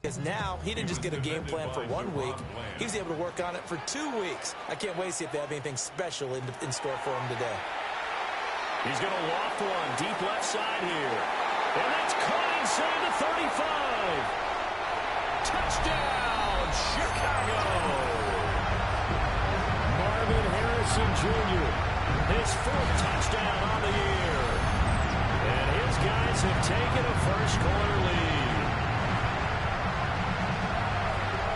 Because now he didn't just get a game plan for 1 week. He was able to work on it for 2 weeks. I can't wait to see if they have anything special in store for him today. He's going to loft one deep left side here. And that's caught inside the 35. Touchdown, Chicago. Marvin Harrison Jr., his 4th touchdown on the year. And his guys have taken a first-quarter lead.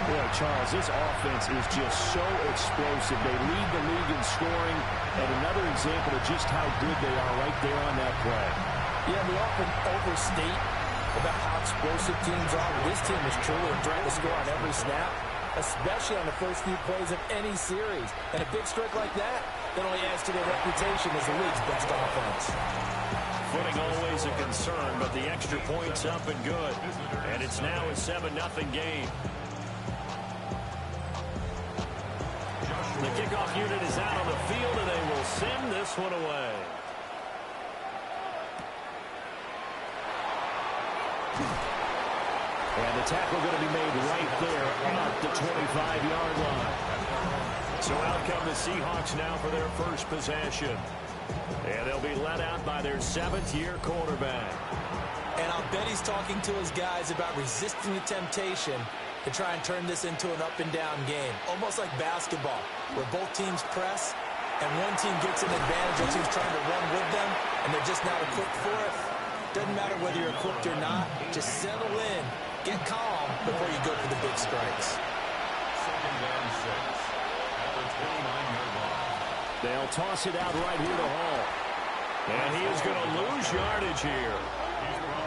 Boy, Charles, this offense is just so explosive. They lead the league in scoring, and another example of just how good they are right there on that play. Yeah, we often overstate about how explosive teams are. This team is truly a threat to score on every snap, especially on the first few plays of any series. And a big streak like that only adds to their reputation as the league's best offense. Footing always a concern, but the extra point's up and good. And it's now a 7-0 game. The kickoff unit is out on the field, and they will send this one away. And the tackle going to be made right there at the 25-yard line. So out come the Seahawks now for their first possession. And they'll be let out by their 7th-year quarterback. And I'll bet he's talking to his guys about resisting the temptation to try and turn this into an up-and-down game. Almost like basketball, where both teams press, and one team gets an advantage, the team's trying to run with them, and they're just not equipped for it. Doesn't matter whether you're equipped or not. Just settle in, get calm before you go for the big strikes. 2nd and 6 at the 29-yard line. They'll toss it out right here to Hall. And he is going to lose yardage here.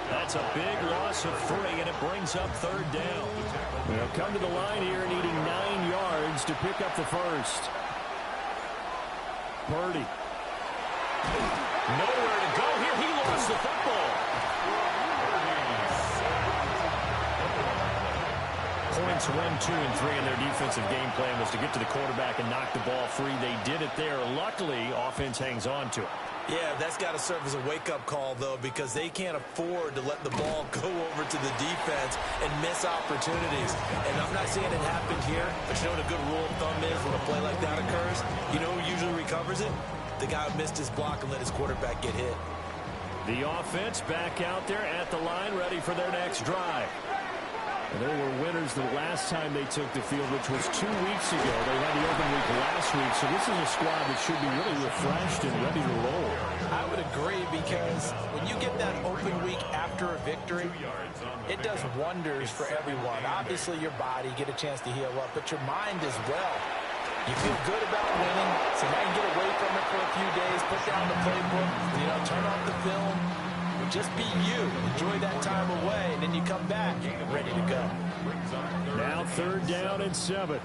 That's a big loss of 3, and it brings up 3rd down. They'll come to the line here needing 9 yards to pick up the first. Purdy. Nowhere to go here. He lost the football. Points 1, 2, and 3 in their defensive game plan was to get to the quarterback and knock the ball free. They did it there. Luckily, offense hangs on to it. Yeah, that's got to serve as a wake-up call, though, because they can't afford to let the ball go over to the defense and miss opportunities. And I'm not saying it happened here, but you know what a good rule of thumb is when a play like that occurs? You know who usually recovers it? The guy who missed his block and let his quarterback get hit. The offense back out there at the line, ready for their next drive. And they were winners the last time they took the field, which was 2 weeks ago. They had the open week last week, so this is a squad that should be really refreshed and ready to roll. I would agree, because when you get that open week after a victory, it does wonders for everyone. Obviously, your body, get a chance to heal up, but your mind as well. You feel good about winning, so now you get away from it for a few days, put down the playbook, turn off the film. Just be you. Enjoy that time away, and then you come back ready to go. Now 3rd down and 7.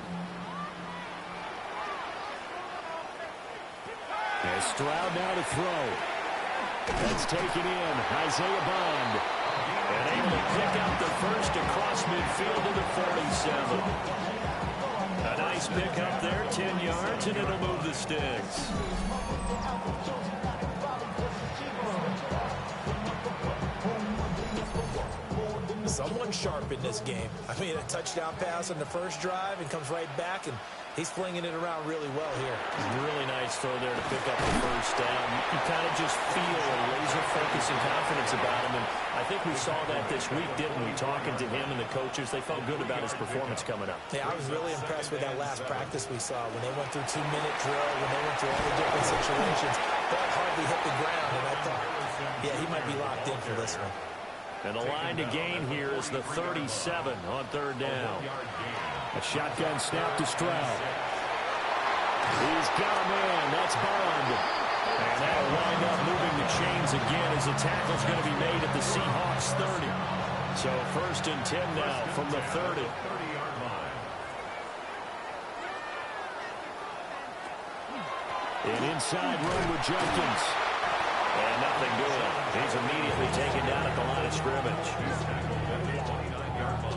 And Stroud now to throw. That's taken in. Isaiah Bond. And able to pick up the first across midfield to the 47. A nice pick up there, 10 yards, and it'll move the sticks. Someone sharp in this game. I mean, a touchdown pass on the first drive and comes right back, and he's flinging it around really well here. Really nice throw there to pick up the first down. You kind of just feel a laser focus and confidence about him, and I think we saw that this week, didn't we? Talking to him and the coaches, they felt good about his performance coming up. Yeah, I was really impressed with that last practice we saw when they went through 2-minute drill, when they went through all the different situations. Ball hardly hit the ground, and I thought, yeah, he might be locked in for this one. And the line to gain here is the 37 on 3rd down. A shotgun snap to Stroud. He's got him in. That's Bond. And that'll wind up moving the chains again as the tackle's going to be made at the Seahawks 30. So 1st and 10 now from the 30. An inside run with Jenkins. And nothing doing. He's immediately taken down at the line of scrimmage.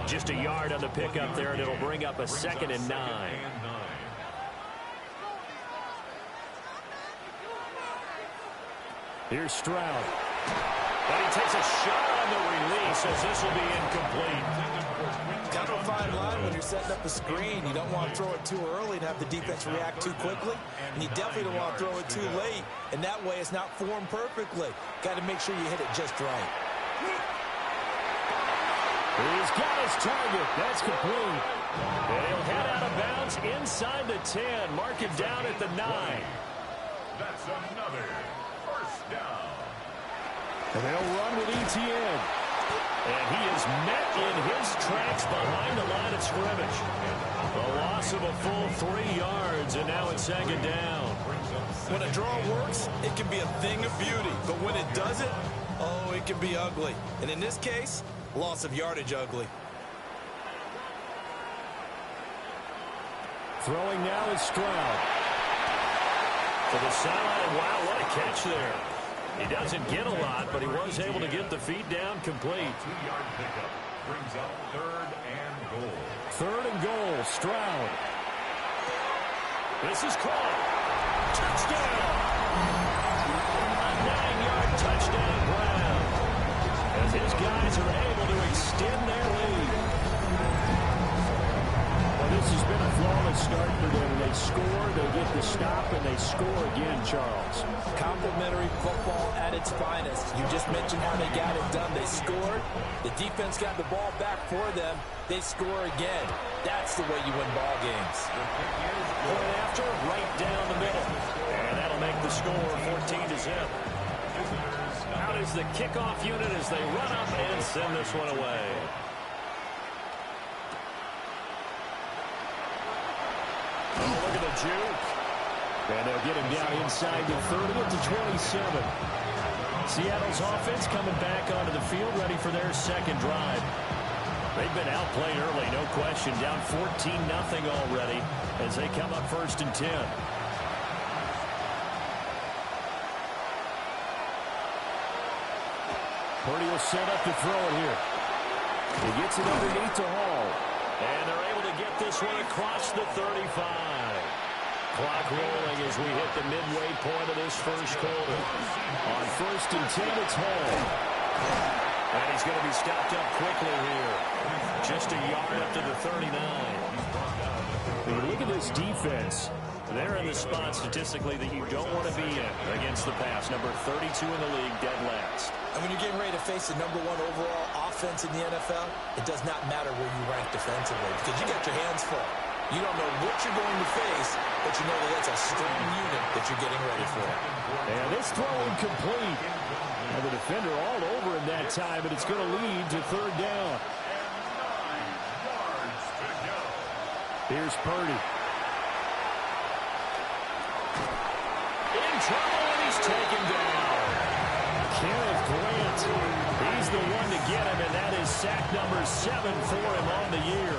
Just a yard on the pickup there, and it'll bring up a 2nd and 9. Here's Stroud. And he takes a shot on the release as this will be incomplete. Kind of a fine line when you're setting up a screen. You don't want to throw it too early and have the defense react too quickly. And you definitely don't want to throw it too late. And that way it's not formed perfectly. Got to make sure you hit it just right. He's got his target. That's complete. And he'll head out of bounds inside the 10. Mark it down at the 9. That's another first down. And they'll run with ETN. And he is met in his tracks behind the line of scrimmage. A loss of a full 3 yards, and now it's second down. When a draw works, it can be a thing of beauty. But when it doesn't, oh, it can be ugly. And in this case, loss of yardage ugly. Throwing now is Stroud. To the sideline. Wow, what a catch there. He doesn't get a lot, but he was able to get the feet down complete. 2-yard pickup brings up third and goal. Third and goal, Stroud. This is caught. Touchdown. A 9-yard touchdown Brown. As his guys are able to extend their lead. Well, this has been a flawless start for them. They score, they get the stop, and they score again, Charles. Complimentary football at its finest. You just mentioned how they got it done. They scored. The defense got the ball back for them. They score again. That's the way you win ball games. Point after, right down the middle. And that'll make the score 14-0. Out is the kickoff unit as they run up and send this one away. Oh, look at the juke. And they'll get him down inside the 30 to 27. Seattle's offense coming back onto the field, ready for their second drive. They've been outplayed early, no question. Down 14-0 already as they come up first and 10. Purdy will set up to throw it here. He gets it underneath to Hall. And they're able to get this one across the 35. Clock rolling as we hit the midway point of this first quarter. On first and 10, it's Hall. And he's going to be stopped up quickly here. Just a yard up to the 39. When you look at this defense, they're in the spot statistically that you don't want to be in against the pass. Number 32 in the league, dead last. And when you're getting ready to face the #1 overall offense in the NFL, it does not matter where you rank defensively because you got your hands full. You don't know what you're going to face, but you know that that's a strong unit that you're getting ready for. And this throw incomplete. And the defender all over him that time, but it's going to lead to third down. Here's Purdy. In trouble, and he's taken down. Kenneth Grant, he's the one to get him, and that is sack number 7 for him on the year.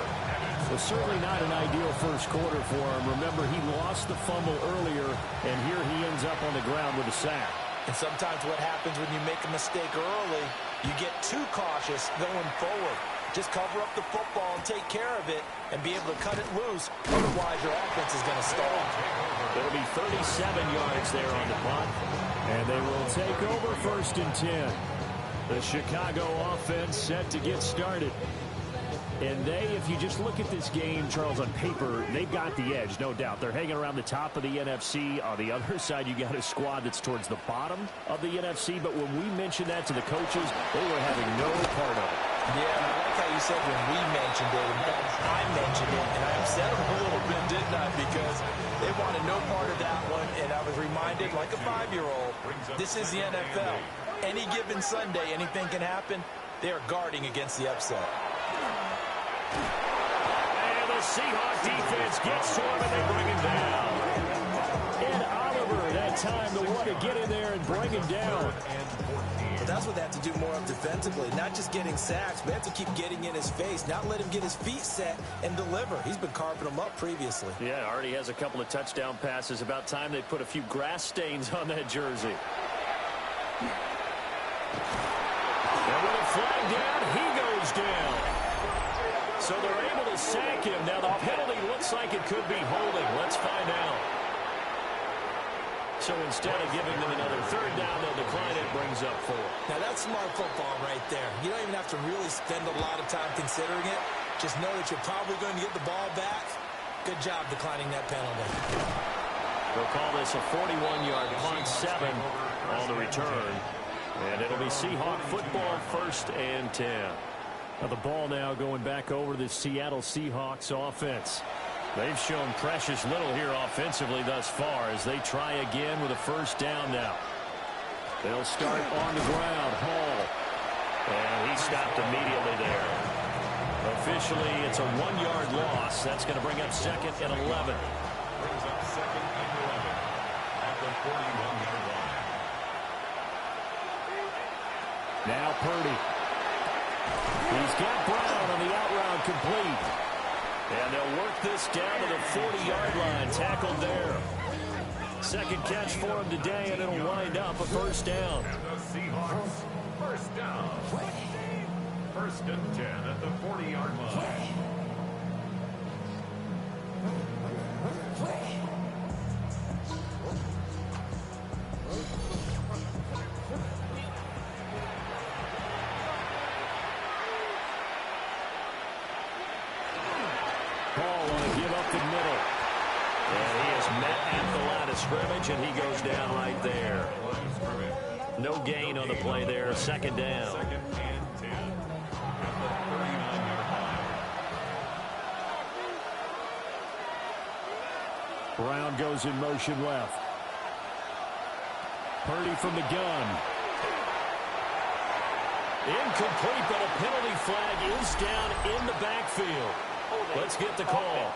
So certainly not an ideal first quarter for him. Remember, he lost the fumble earlier, and here he ends up on the ground with a sack. And sometimes what happens when you make a mistake early, you get too cautious going forward. Just cover up the football and take care of it and be able to cut it loose. Otherwise, your offense is going to stall. It'll be 37 yards there on the punt. And they will take over first and 10. The Chicago offense set to get started. And they, if you just look at this game, Charles, on paper, they've got the edge, no doubt. They're hanging around the top of the NFC. On the other side, you got a squad that's towards the bottom of the NFC. But when we mentioned that to the coaches, they were having no part of it. Yeah, and I like how you said when we mentioned it. In fact, I mentioned it, and I upset them a little bit, didn't I? Because they wanted no part of that one, and I was reminded, like a 5-year-old, this is the NFL. Any given Sunday, anything can happen. They are guarding against the upset. And the Seahawks defense gets to him, and they bring him down. And Oliver, that time, the one to get in there and bring him down. But that's what they have to do more of defensively, not just getting sacks, but they have to keep getting in his face, not let him get his feet set and deliver. He's been carving them up previously. Yeah, already has a couple of touchdown passes. About time they put a few grass stains on that jersey. And with a flag down, he goes down. So they're able to sack him. Now the penalty looks like it could be holding. Let's find out. So instead of giving them another third down, they'll decline it, brings up 4. Now, that's smart football right there. You don't even have to really spend a lot of time considering it. Just know that you're probably going to get the ball back. Good job declining that penalty. They'll call this a 41-yard punt, 7 on the return. And it'll be Seahawk football, 1st and 10. Now the ball now going back over to the Seattle Seahawks offense. They've shown precious little here offensively thus far as they try again with a first down now. They'll start on the ground. Hall. And he stopped immediately there. Officially, it's a 1-yard loss. That's going to bring up 2nd and 11. Brings up 2nd and 11 at the 41-yard line. Now Purdy. He's got Brown on the out route complete. And they'll work this down to the 40-yard line. Tackled there. Second catch for him today, and it'll wind up a first down. And the Seahawks, first down. 1st and 10 at the 40-yard line. Scrimmage, and he goes down right there. No gain on the play there. Second down. 2nd and 10 at the 39-yard line. Brown goes in motion left. Purdy from the gun. Incomplete, but a penalty flag is down in the backfield. Let's get the call.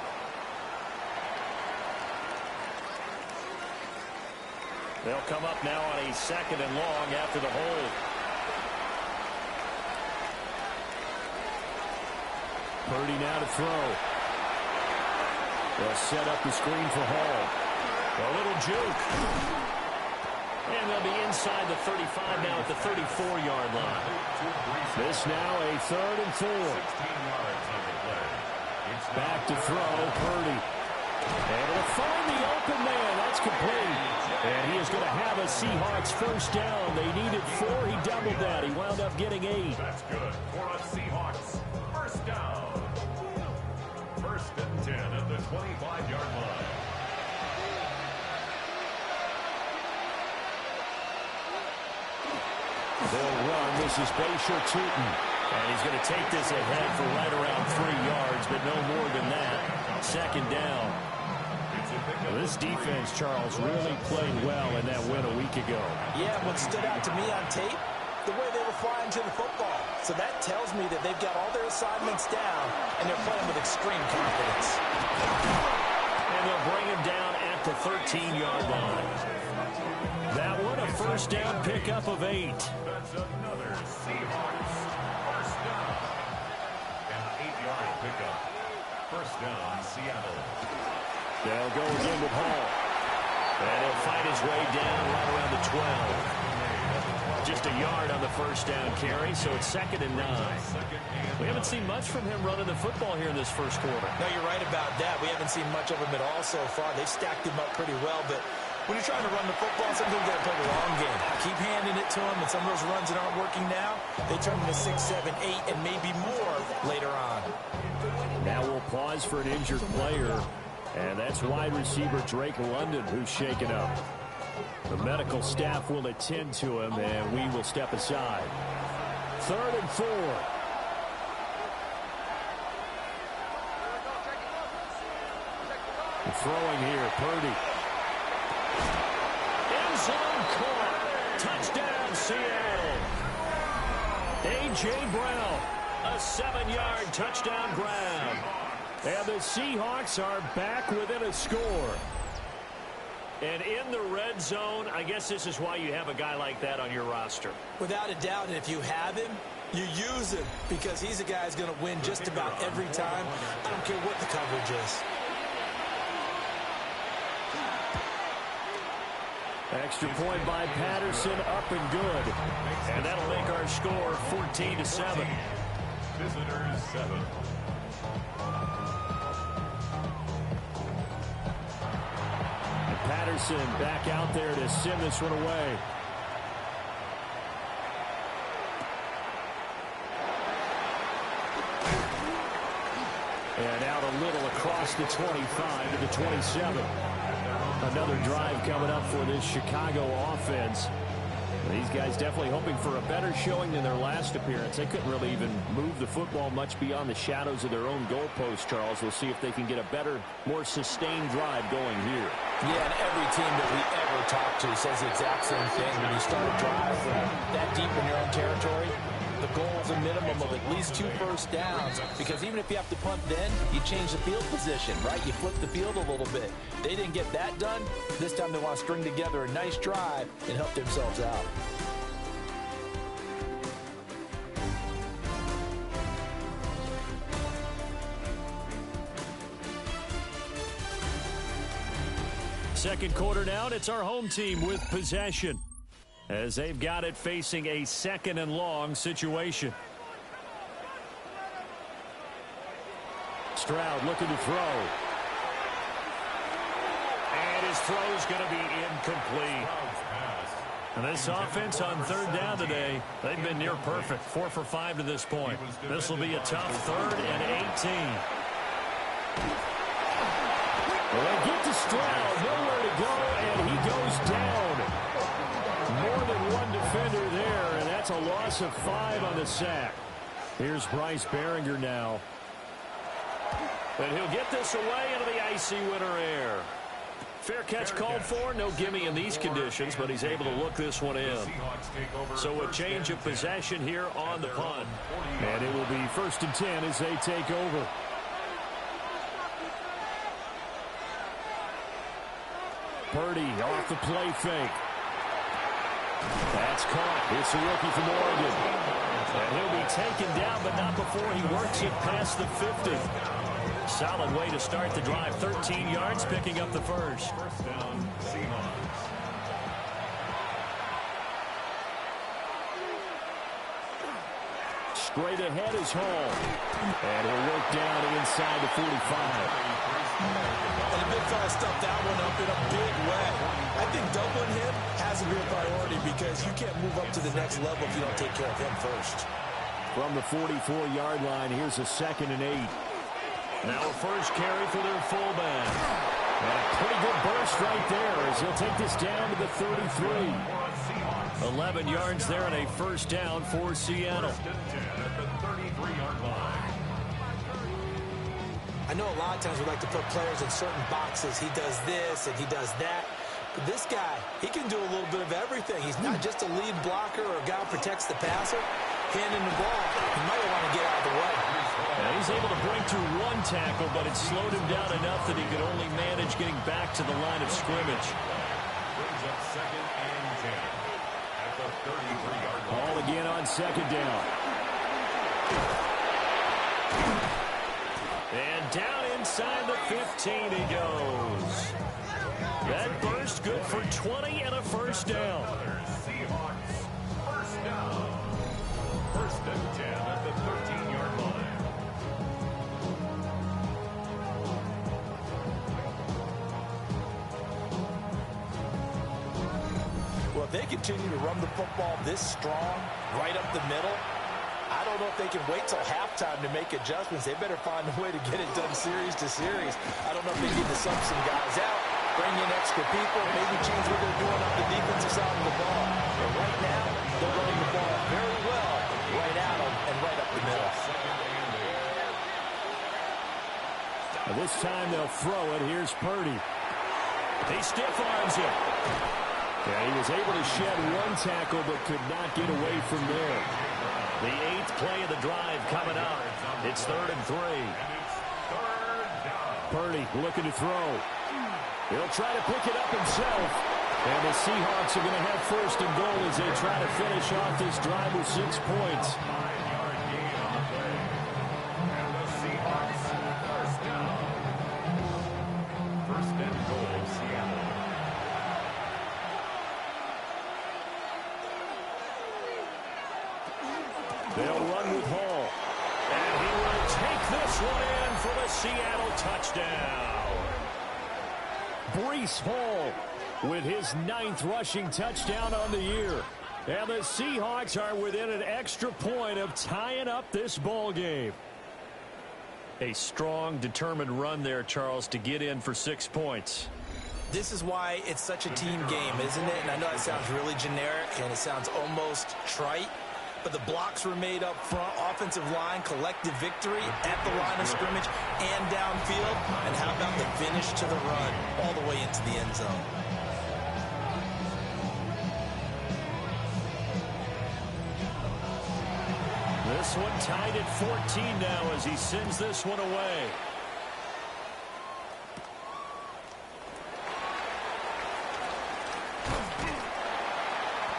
They'll come up now on a 2nd and long after the hold. Purdy now to throw. They'll set up the screen for Hall. A little juke. And they'll be inside the 35 now at the 34-yard line. This now a 3rd and 4. 16 yards on the play. Back to throw, Purdy. Able to find the open man. That's complete. And he is going to have a Seahawks first down. They needed 4. He doubled that. He wound up getting 8. That's good for a Seahawks first down. 1st and 10 at the 25-yard line. They'll run. This is Basher Tootin. And he's going to take this ahead for right around 3 yards, but no more than that. Second down. Well, this defense, Charles, really played well in that win a week ago. Yeah, what stood out to me on tape, the way they were flying to the football. So that tells me that they've got all their assignments down, and they're playing with extreme confidence. And they'll bring him down at the 13-yard line. That one, a first down pickup of 8. That's another Seahawks first down. An 8-yard pickup. First down, Seattle. They'll go again with Hall. And he'll fight his way down right around the 12. Just a yard on the first down carry, so it's 2nd and 9. We haven't seen much from him running the football here in this first quarter. No, you're right about that. We haven't seen much of him at all so far. They've stacked him up pretty well, but when you're trying to run the football, sometimes you got to play the long game. Keep handing it to him, and some of those runs that aren't working now, they turn into 6, 7, 8, and maybe more later on. Now we'll pause for an injured player. And that's wide receiver Drake London who's shaken up. The medical staff will attend to him, and we will step aside. 3rd and 4. Throwing here, Purdy. End zone caught. Touchdown, Seattle. A.J. Brown, a 7-yard touchdown grab. And the Seahawks are back within a score. And in the red zone, I guess this is why you have a guy like that on your roster. Without a doubt, and if you have him, you use him because he's a guy who's going to win just about every time. I don't care what the coverage is. Extra point by Patterson, up and good. And that'll make our score 14-7. Visitors 7. Patterson back out there to send this one away. And out a little across the 25 to the 27. Another drive coming up for this Chicago offense. These guys definitely hoping for a better showing than their last appearance. They couldn't really even move the football much beyond the shadows of their own goalpost, Charles. We'll see if they can get a better, more sustained drive going here. Yeah, and every team that we ever talk to says the exact same thing. When you start a drive that deep in your own territory, the goal is a minimum of at least 2 first downs, because even if you have to punt then, you change the field position, right? You flip the field a little bit. They didn't get that done. This time they want to string together a nice drive and help themselves out. Second quarter now, and it's our home team with possession, as they've got it facing a 2nd and long situation. Stroud looking to throw. And his throw's going to be incomplete. And this offense on 3rd down today, they've been near perfect. 4 for 5 to this point. This will be a tough 3rd and 18. Well, they get to Stroud, nowhere to go, and he goes down. More than one defender there, and that's a loss of 5 on the sack. Here's Bryce Behringer now. And he'll get this away into the icy winter air. Fair catch called for, no gimme in these conditions, but he's able to look this one in. So a change of possession here on the punt. And it will be 1st and 10 as they take over. Purdy off the play fake. That's caught. It's a rookie from Oregon. And he'll be taken down, but not before he works it past the 50. Solid way to start the drive. 13 yards, picking up the first. First down, Seahawks. Straight ahead is Hall. And he'll work down inside the 45. And the big fella stuffed that one up in a big way. I think doubling him has to be a priority, because you can't move up to the next level if you don't take care of him first. From the 44-yard line, here's a 2nd and 8. Now a first carry for their fullback. And a pretty good burst right there as he'll take this down to the 33. 11 yards there and a first down for Seattle. I know a lot of times we like to put players in certain boxes. He does this and he does that. But this guy, he can do a little bit of everything. He's not just a lead blocker or a guy who protects the passer. Handing the ball, he might want to get out of the way. Yeah, he's able to break through 1 tackle, but it slowed him down enough that he could only manage getting back to the line of scrimmage. Brings up 2nd and 10 at the 33-yard line. Ball again on 2nd down. And down inside the 15 he goes. That burst good for 20 and a first down. Seahawks, first down. 1st and 10 at the 13-yard line. Well, if they continue to run the football this strong, right up the middle, I don't know if they can wait till halftime to make adjustments. They better find a way to get it done series to series. I don't know if they need to sub some guys out, bring in extra people, maybe change what they're doing on the defensive side of the ball. But right now, they're running the ball very well, right at them and right up the middle. Now this time they'll throw it. Here's Purdy. He stiff arms it. Yeah, he was able to shed 1 tackle but could not get away from there. The 8th play of the drive coming up. It's 3rd and 3. Purdy looking to throw. He'll try to pick it up himself. And the Seahawks are going to have 1st and goal as they try to finish off this drive with 6 points. 5-yard gain on the play. And the Seahawks, first down. 1st and goal, Seattle. They'll run with Hall. And he will take this one in for the Seattle touchdown. Breece Hall with his 9th rushing touchdown on the year. And the Seahawks are within an extra point of tying up this ball game. A strong, determined run there, Charles, to get in for 6 points. This is why it's such a team game, isn't it? And I know that sounds really generic and it sounds almost trite, but the blocks were made up front, offensive line, collective victory at the line of scrimmage and downfield. And how about the finish to the run all the way into the end zone? This one tied at 14 now as he sends this one away.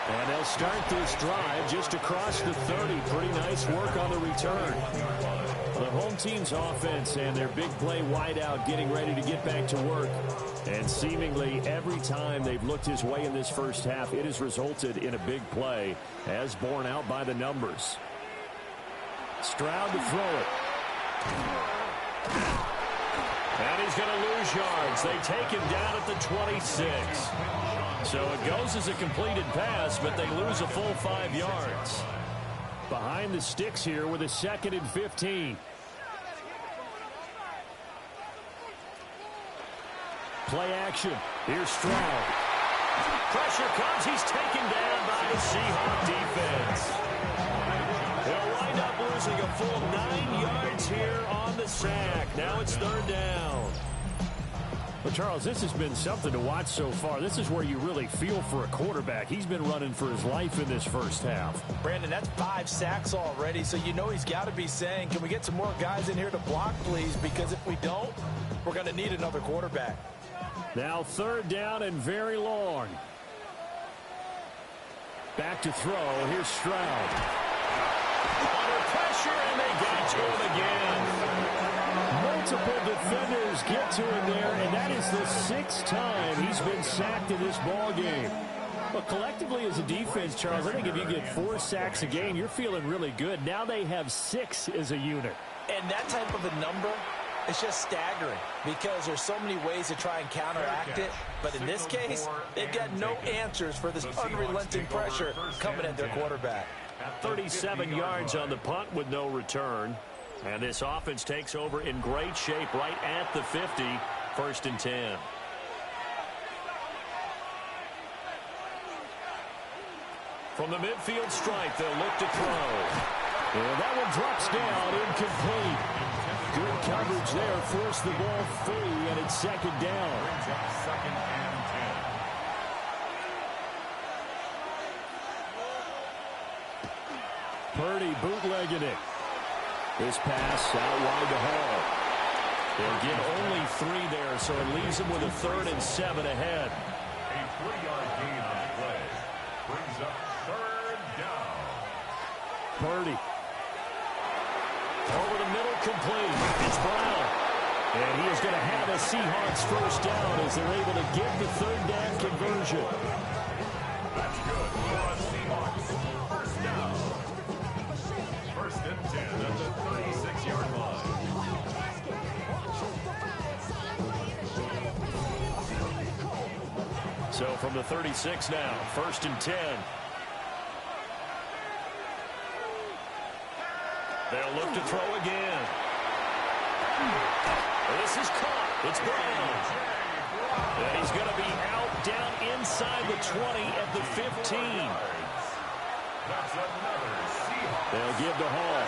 And they'll start this drive just across the 30. Pretty nice work on the return. The home team's offense and their big play wideout getting ready to get back to work. And seemingly every time they've looked his way in this first half, it has resulted in a big play, as borne out by the numbers. Stroud to throw it. And he's going to lose yards. They take him down at the 26. So it goes as a completed pass, but they lose a full 5 yards. Behind the sticks here with a 2nd and 15. Play action. Here's Stroud. Pressure comes. He's taken down by the Seahawks defense. They'll wind up losing a full 9 yards here on the sack. Now it's 3rd down. Well, Charles, this has been something to watch so far. This is where you really feel for a quarterback. He's been running for his life in this first half. Brandon, that's 5 sacks already, so you know he's got to be saying, can we get some more guys in here to block, please? Because if we don't, we're going to need another quarterback. Now 3rd down and very long. Back to throw. Here's Stroud. Under pressure, and they get to him again. Multiple defenders get to him there, and that is the 6th time he's been sacked in this ball game. But collectively as a defense, Charles, I think if you get 4 sacks a game, you're feeling really good. Now they have 6 as a unit. And that type of a number, it's just staggering because there's so many ways to try and counteract it. But in this case, they've got no answers for this unrelenting pressure coming at their quarterback. 37 yards on the punt with no return. And this offense takes over in great shape right at the 50. 1st and 10. From the midfield stripe, they'll look to throw. And that one drops down, incomplete. Good coverage there, forced the ball free, and it's 2nd down. 2nd and 10. Purdy bootlegging it. This pass out wide to Hall. They'll get only 3 there, so it leaves them with a 3rd and 7 ahead. A 3-yard gain on the play brings up 3rd down. Purdy. Over the middle, complete. It's Brown. And he is going to have a Seahawks 1st down as they're able to get the 3rd down conversion. That's good for the Seahawks. 1st down. 1st and 10 at the 36-yard line. So from the 36 now, 1st and 10. They'll look to throw again. This is caught. It's Brown. And he's going to be out down inside the 20 at the 15. That's another Seahawks. They'll give to Hall.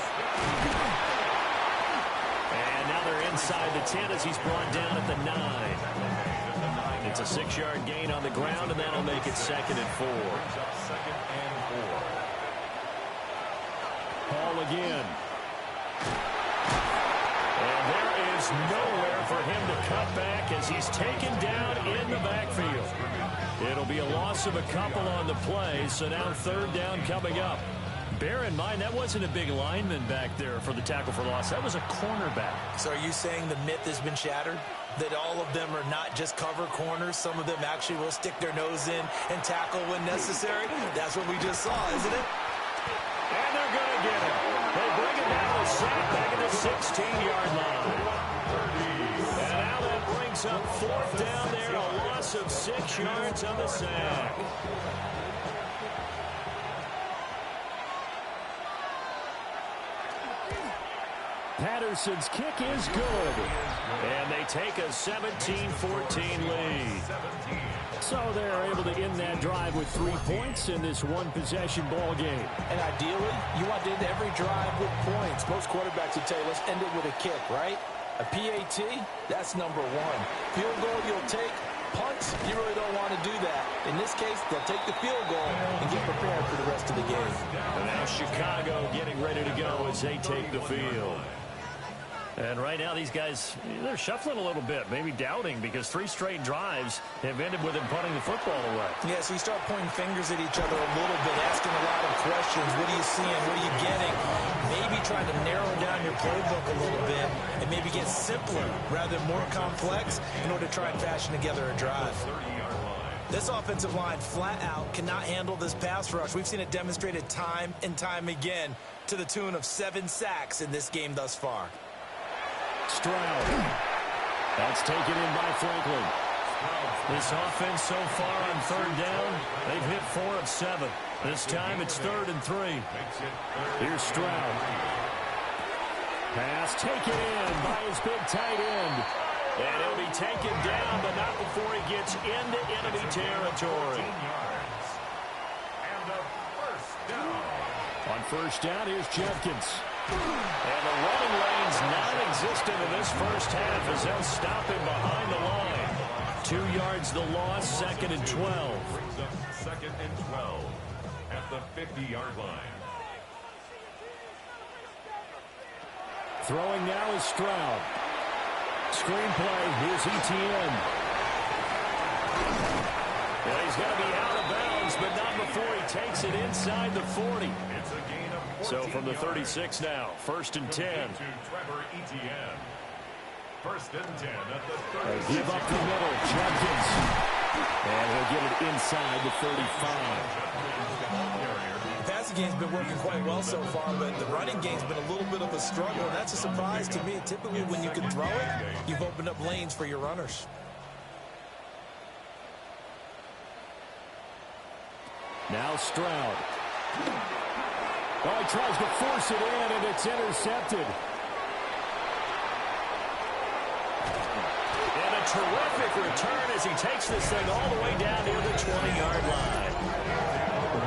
And now they're inside the 10 as he's brought down at the 9. It's a 6-yard gain on the ground, and that'll make it 2nd and 4. 2nd and 4. Hall again. And there is nowhere for him to cut back as he's taken down in the backfield. It'll be a loss of a couple on the play, so now 3rd down coming up. Bear in mind, that wasn't a big lineman back there for the tackle for loss. That was a cornerback. So are you saying the myth has been shattered? That all of them are not just cover corners? Some of them actually will stick their nose in and tackle when necessary? That's what we just saw, isn't it? And they're going to get him. They bring him down to sack back at the 16-yard line. And now that brings up 4th down there, a loss of 6 yards on the sack. Patterson's kick is good. And they take a 17-14 lead. So they're able to end that drive with 3 points in this one-possession ball game. And ideally, you want to end every drive with points. Most quarterbacks would tell you, let's end it with a kick, right? A PAT, that's number 1. Field goal you'll take. Punts, you really don't want to do that. In this case, they'll take the field goal and get prepared for the rest of the game. And now Chicago getting ready to go as they take the field. And right now, these guys, they're shuffling a little bit, maybe doubting, because 3 straight drives have ended with them punting the football away. Yeah, so you start pointing fingers at each other a little bit, asking a lot of questions. What are you seeing? What are you getting? Maybe trying to narrow down your playbook a little bit and maybe get simpler rather than more complex in order to try and fashion together a drive. This offensive line flat out cannot handle this pass rush. We've seen it demonstrated time and time again to the tune of 7 sacks in this game thus far. Stroud. That's taken in by Franklin. This offense so far on 3rd down, they've hit 4 of 7. This time it's 3rd and 3. Here's Stroud. Pass taken in by his big tight end. And he'll be taken down, but not before he gets into enemy territory. On 1st down, here's Jenkins. And the running lane's non-existent in this first half as they'll stop him behind the line. 2 yards the loss, 2nd and 12. Brings up 2nd and 12 at the 50-yard line. Throwing now is Stroud. Screenplay, here's ETN. Well, he's going to be out of bounds, but not before he takes it inside the 40. It's a gain of 14 So from the 36 now, 1st and 10. Trevor Etienne. 1st and 10 at the 36. Give up the middle, Jenkins. And he'll get it inside the 35. The passing game's been working quite well so far, but the running game's been a little bit of a struggle, and that's a surprise to me. Typically, when you can throw it, you've opened up lanes for your runners. Now Stroud. Oh, he tries to force it in, and it's intercepted. And a terrific return as he takes this thing all the way down near the 20-yard line.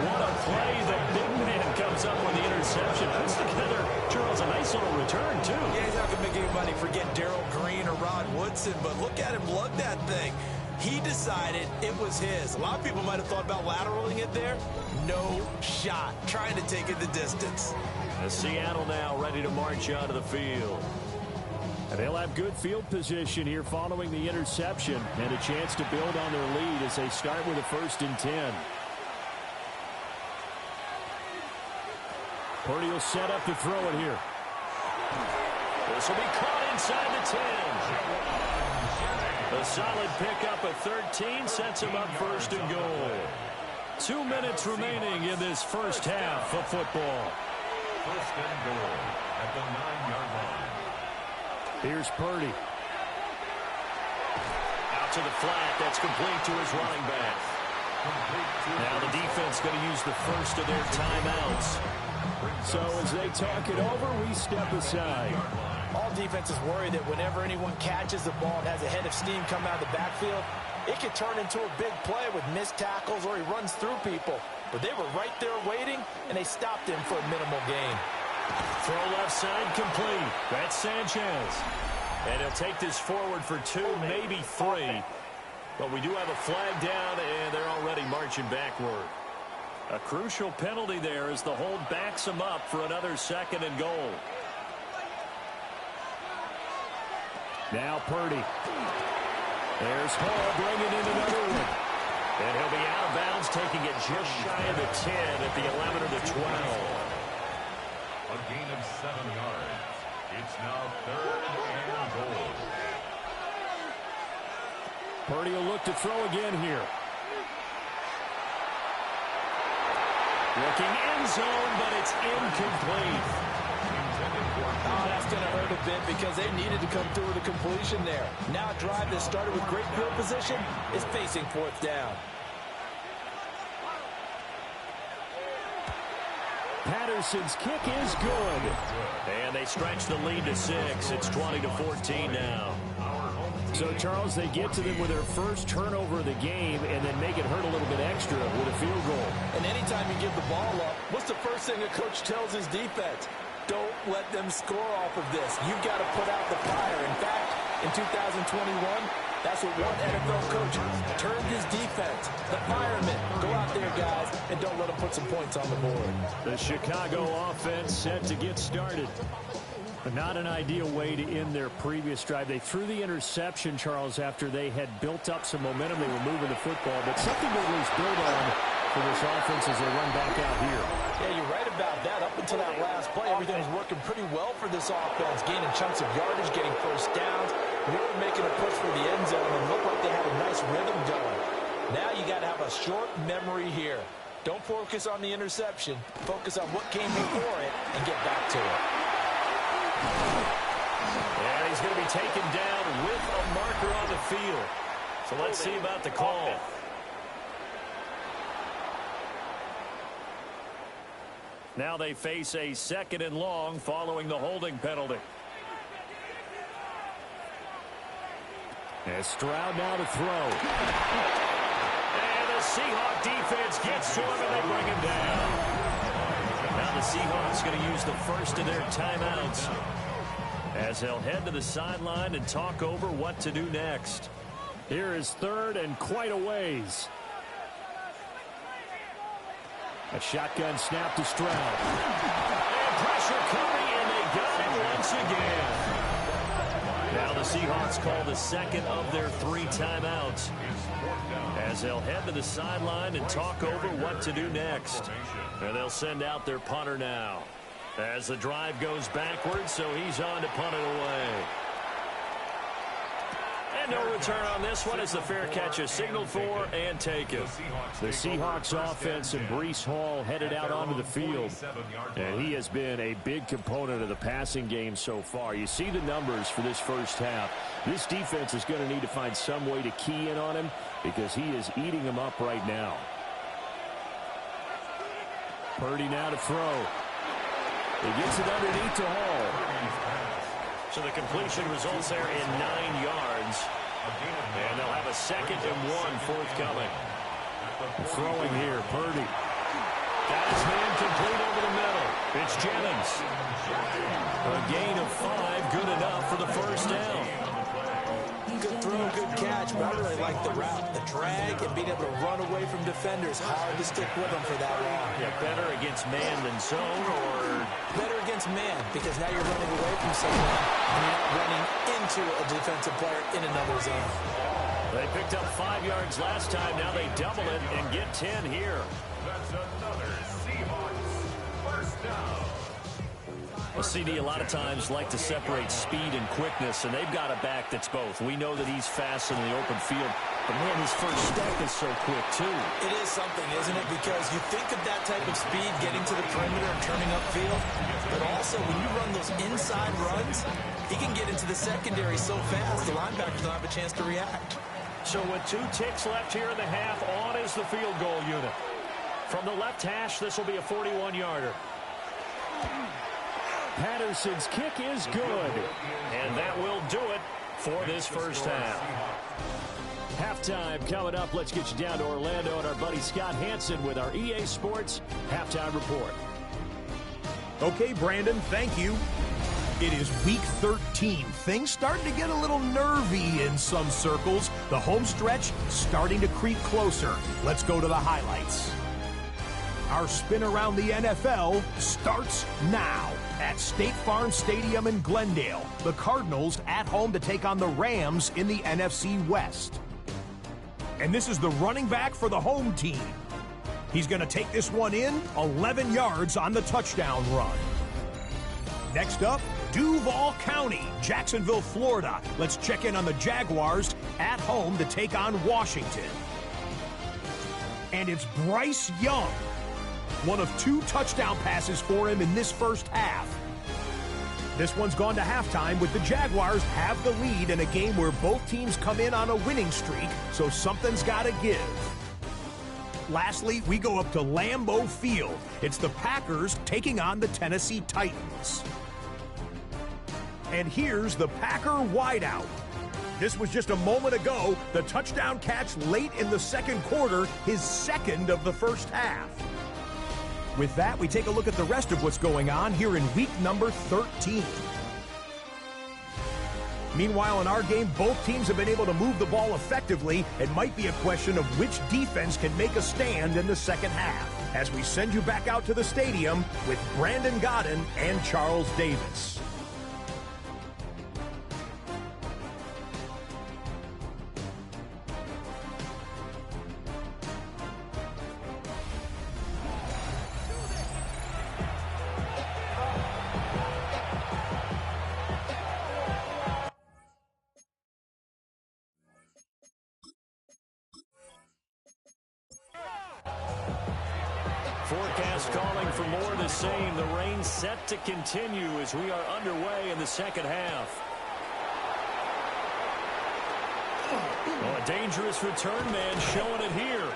What a play. The big man comes up with the interception. Puts together, Charles, a nice little return, too. Yeah, he's not going to make anybody forget Darrell Green or Rod Woodson, but look at him lug that thing. He decided it was his. A lot of people might have thought about lateraling it there. No shot. Trying to take it the distance. As Seattle now ready to march onto the field. And they'll have good field position here following the interception and a chance to build on their lead as they start with a 1st and 10. Purdy will set up to throw it here. This will be caught inside the 10. A solid pickup of 13 sets him up 1st and goal. 2 minutes remaining in this first half of football. 1st and goal at the 9-yard line. Here's Purdy. Out to the flat. That's complete to his running back. Now the defense going to use the first of their timeouts. So as they talk it over, we step aside. All defenses worry that whenever anyone catches the ball and has a head of steam come out of the backfield, it could turn into a big play with missed tackles or he runs through people. But they were right there waiting, and they stopped him for a minimal gain. Throw left side complete. That's Sanchez. And he'll take this forward for 2, maybe 3. But we do have a flag down, and they're already marching backward. A crucial penalty there as the hold backs him up for another 2nd and goal. Now Purdy. There's Hall bringing in another one. And he'll be out of bounds, taking it just shy of the 10 at the 11 or the 12. A gain of 7 yards. It's now 3rd and goal. Purdy will look to throw again here. Looking end zone, but it's incomplete. Oh, that's going to hurt a bit because they needed to come through with a completion there. Now a drive that started with great field position is facing fourth down. Patterson's kick is good. And they stretch the lead to 6. It's 20-14 now. So, Charles, they get to them with their first turnover of the game and then make it hurt a little bit extra with a field goal. And anytime you give the ball up, what's the first thing a coach tells his defense? Don't let them score off of this. You've got to put out the fire. In fact, in 2021, that's what one NFL coach turned his defense. The firemen. Go out there, guys, and don't let them put some points on the board. The Chicago offense set to get started. But not an ideal way to end their previous drive. They threw the interception, Charles, after they had built up some momentum. They were moving the football, but something to at least build on for this offense as they run back out here. Yeah, you're right about that. Up until that last play, everything was working pretty well for this offense. Gaining chunks of yardage, getting first downs, really making a push for the end zone, and looked like they had a nice rhythm going. Now you got to have a short memory here. Don't focus on the interception. Focus on what came before it and get back to it. And he's going to be taken down with a marker on the field. So let's see about the call. Now they face a 2nd and long following the holding penalty. And Stroud now to throw. And the Seahawks defense gets to him and they bring him down. Now the Seahawks going to use the first of their timeouts as they'll head to the sideline and talk over what to do next. Here is 3rd and quite a ways. A shotgun snap to Stroud. And pressure coming, and they got him once again. Now the Seahawks call the 2nd of their 3 timeouts as they'll head to the sideline and talk over what to do next. And they'll send out their punter now as the drive goes backwards, so he's on to punt it away. And no return on this one as the fair catch is signaled for and taken. The Seahawks offense and Breece Hall headed out onto the field. And he has been a big component of the passing game so far. You see the numbers for this first half. This defense is going to need to find some way to key in on him because he is eating them up right now. Purdy now to throw. He gets it underneath to Hall. So the completion results there in 9 yards. And they'll have a 2nd and 1 forthcoming. Throwing here, Purdy. Got his man complete over the middle. It's Jennings. A gain of 5, good enough for the first down. Good throw, good catch, but I really like the route. The drag and being able to run away from defenders. Hard to stick with them for that long. Yeah, better against man than zone, or better against man, because now you're running away from someone and you're not running into a defensive player in another zone. They picked up 5 yards last time. Now they double it and get 10 here. That's another Seahawks first down. Well, CD a lot of times like to separate speed and quickness, and they've got a back that's both. We know that he's fast in the open field, but man, his first step is so quick too. It is something, isn't it? Because you think of that type of speed getting to the perimeter and turning upfield, but also when you run those inside runs, he can get into the secondary so fast the linebackers don't have a chance to react. So with 2 ticks left here in the half, on is the field goal unit. From the left hash, this will be a 41-yarder. Patterson's kick is good. And that will do it for this first half. Halftime coming up. Let's get you down to Orlando and our buddy Scott Hansen with our EA Sports Halftime Report. Okay, Brandon, thank you. It is week 13. Things starting to get a little nervy in some circles. The home stretch starting to creep closer. Let's go to the highlights. Our spin around the NFL starts now at State Farm Stadium in Glendale. The Cardinals at home to take on the Rams in the NFC West. And this is the running back for the home team. He's going to take this one in 11 yards on the touchdown run. Next up, Duval County, Jacksonville, Florida. Let's check in on the Jaguars at home to take on Washington. And it's Bryce Young. one of 2 touchdown passes for him in this first half. This one's gone to halftime with the Jaguars have the lead in a game where both teams come in on a winning streak, so something's got to give. Lastly, we go up to Lambeau Field. It's the Packers taking on the Tennessee Titans. And here's the Packer wideout. This was just a moment ago, the touchdown catch late in the second quarter, his second of the first half. With that, we take a look at the rest of what's going on here in week number 13. Meanwhile, in our game, both teams have been able to move the ball effectively. It might be a question of which defense can make a stand in the second half. As we send you back out to the stadium with Brandon Godden and Charles Davis. Forecast calling for more of the same. The rain set to continue as we are underway in the second half. Oh, a dangerous return man showing it here.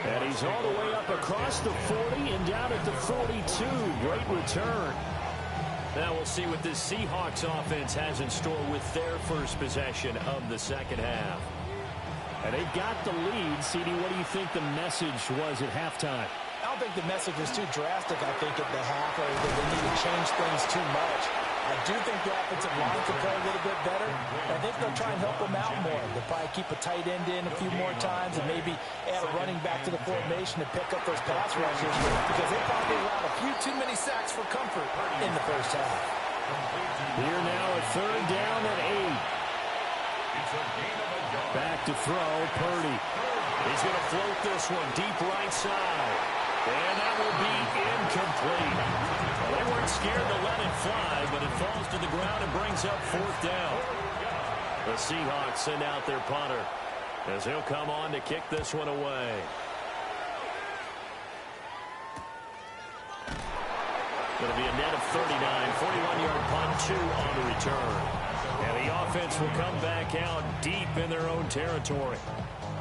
And he's all the way up across the 40 and down at the 42. Great return. Now we'll see what this Seahawks offense has in store with their first possession of the second half. And they got the lead. CD, what do you think the message was at halftime? I don't think the message was too drastic, I think, at the half, or that they need to change things too much. I do think the offensive line could play a little bit better. I think they'll try and help them out more. They'll probably keep a tight end in a few more times and maybe add a running back to the formation to pick up those pass rushers because they probably allowed a few too many sacks for comfort in the first half. Here now at third down and 8. Back to throw, Purdy. He's going to float this one deep right side. And that will be incomplete. Well, they weren't scared to let it fly, but it falls to the ground and brings up fourth down. The Seahawks send out their punter as he'll come on to kick this one away. Going to be a net of 39, 41-yard punt, 2 on the return. And the offense will come back out deep in their own territory.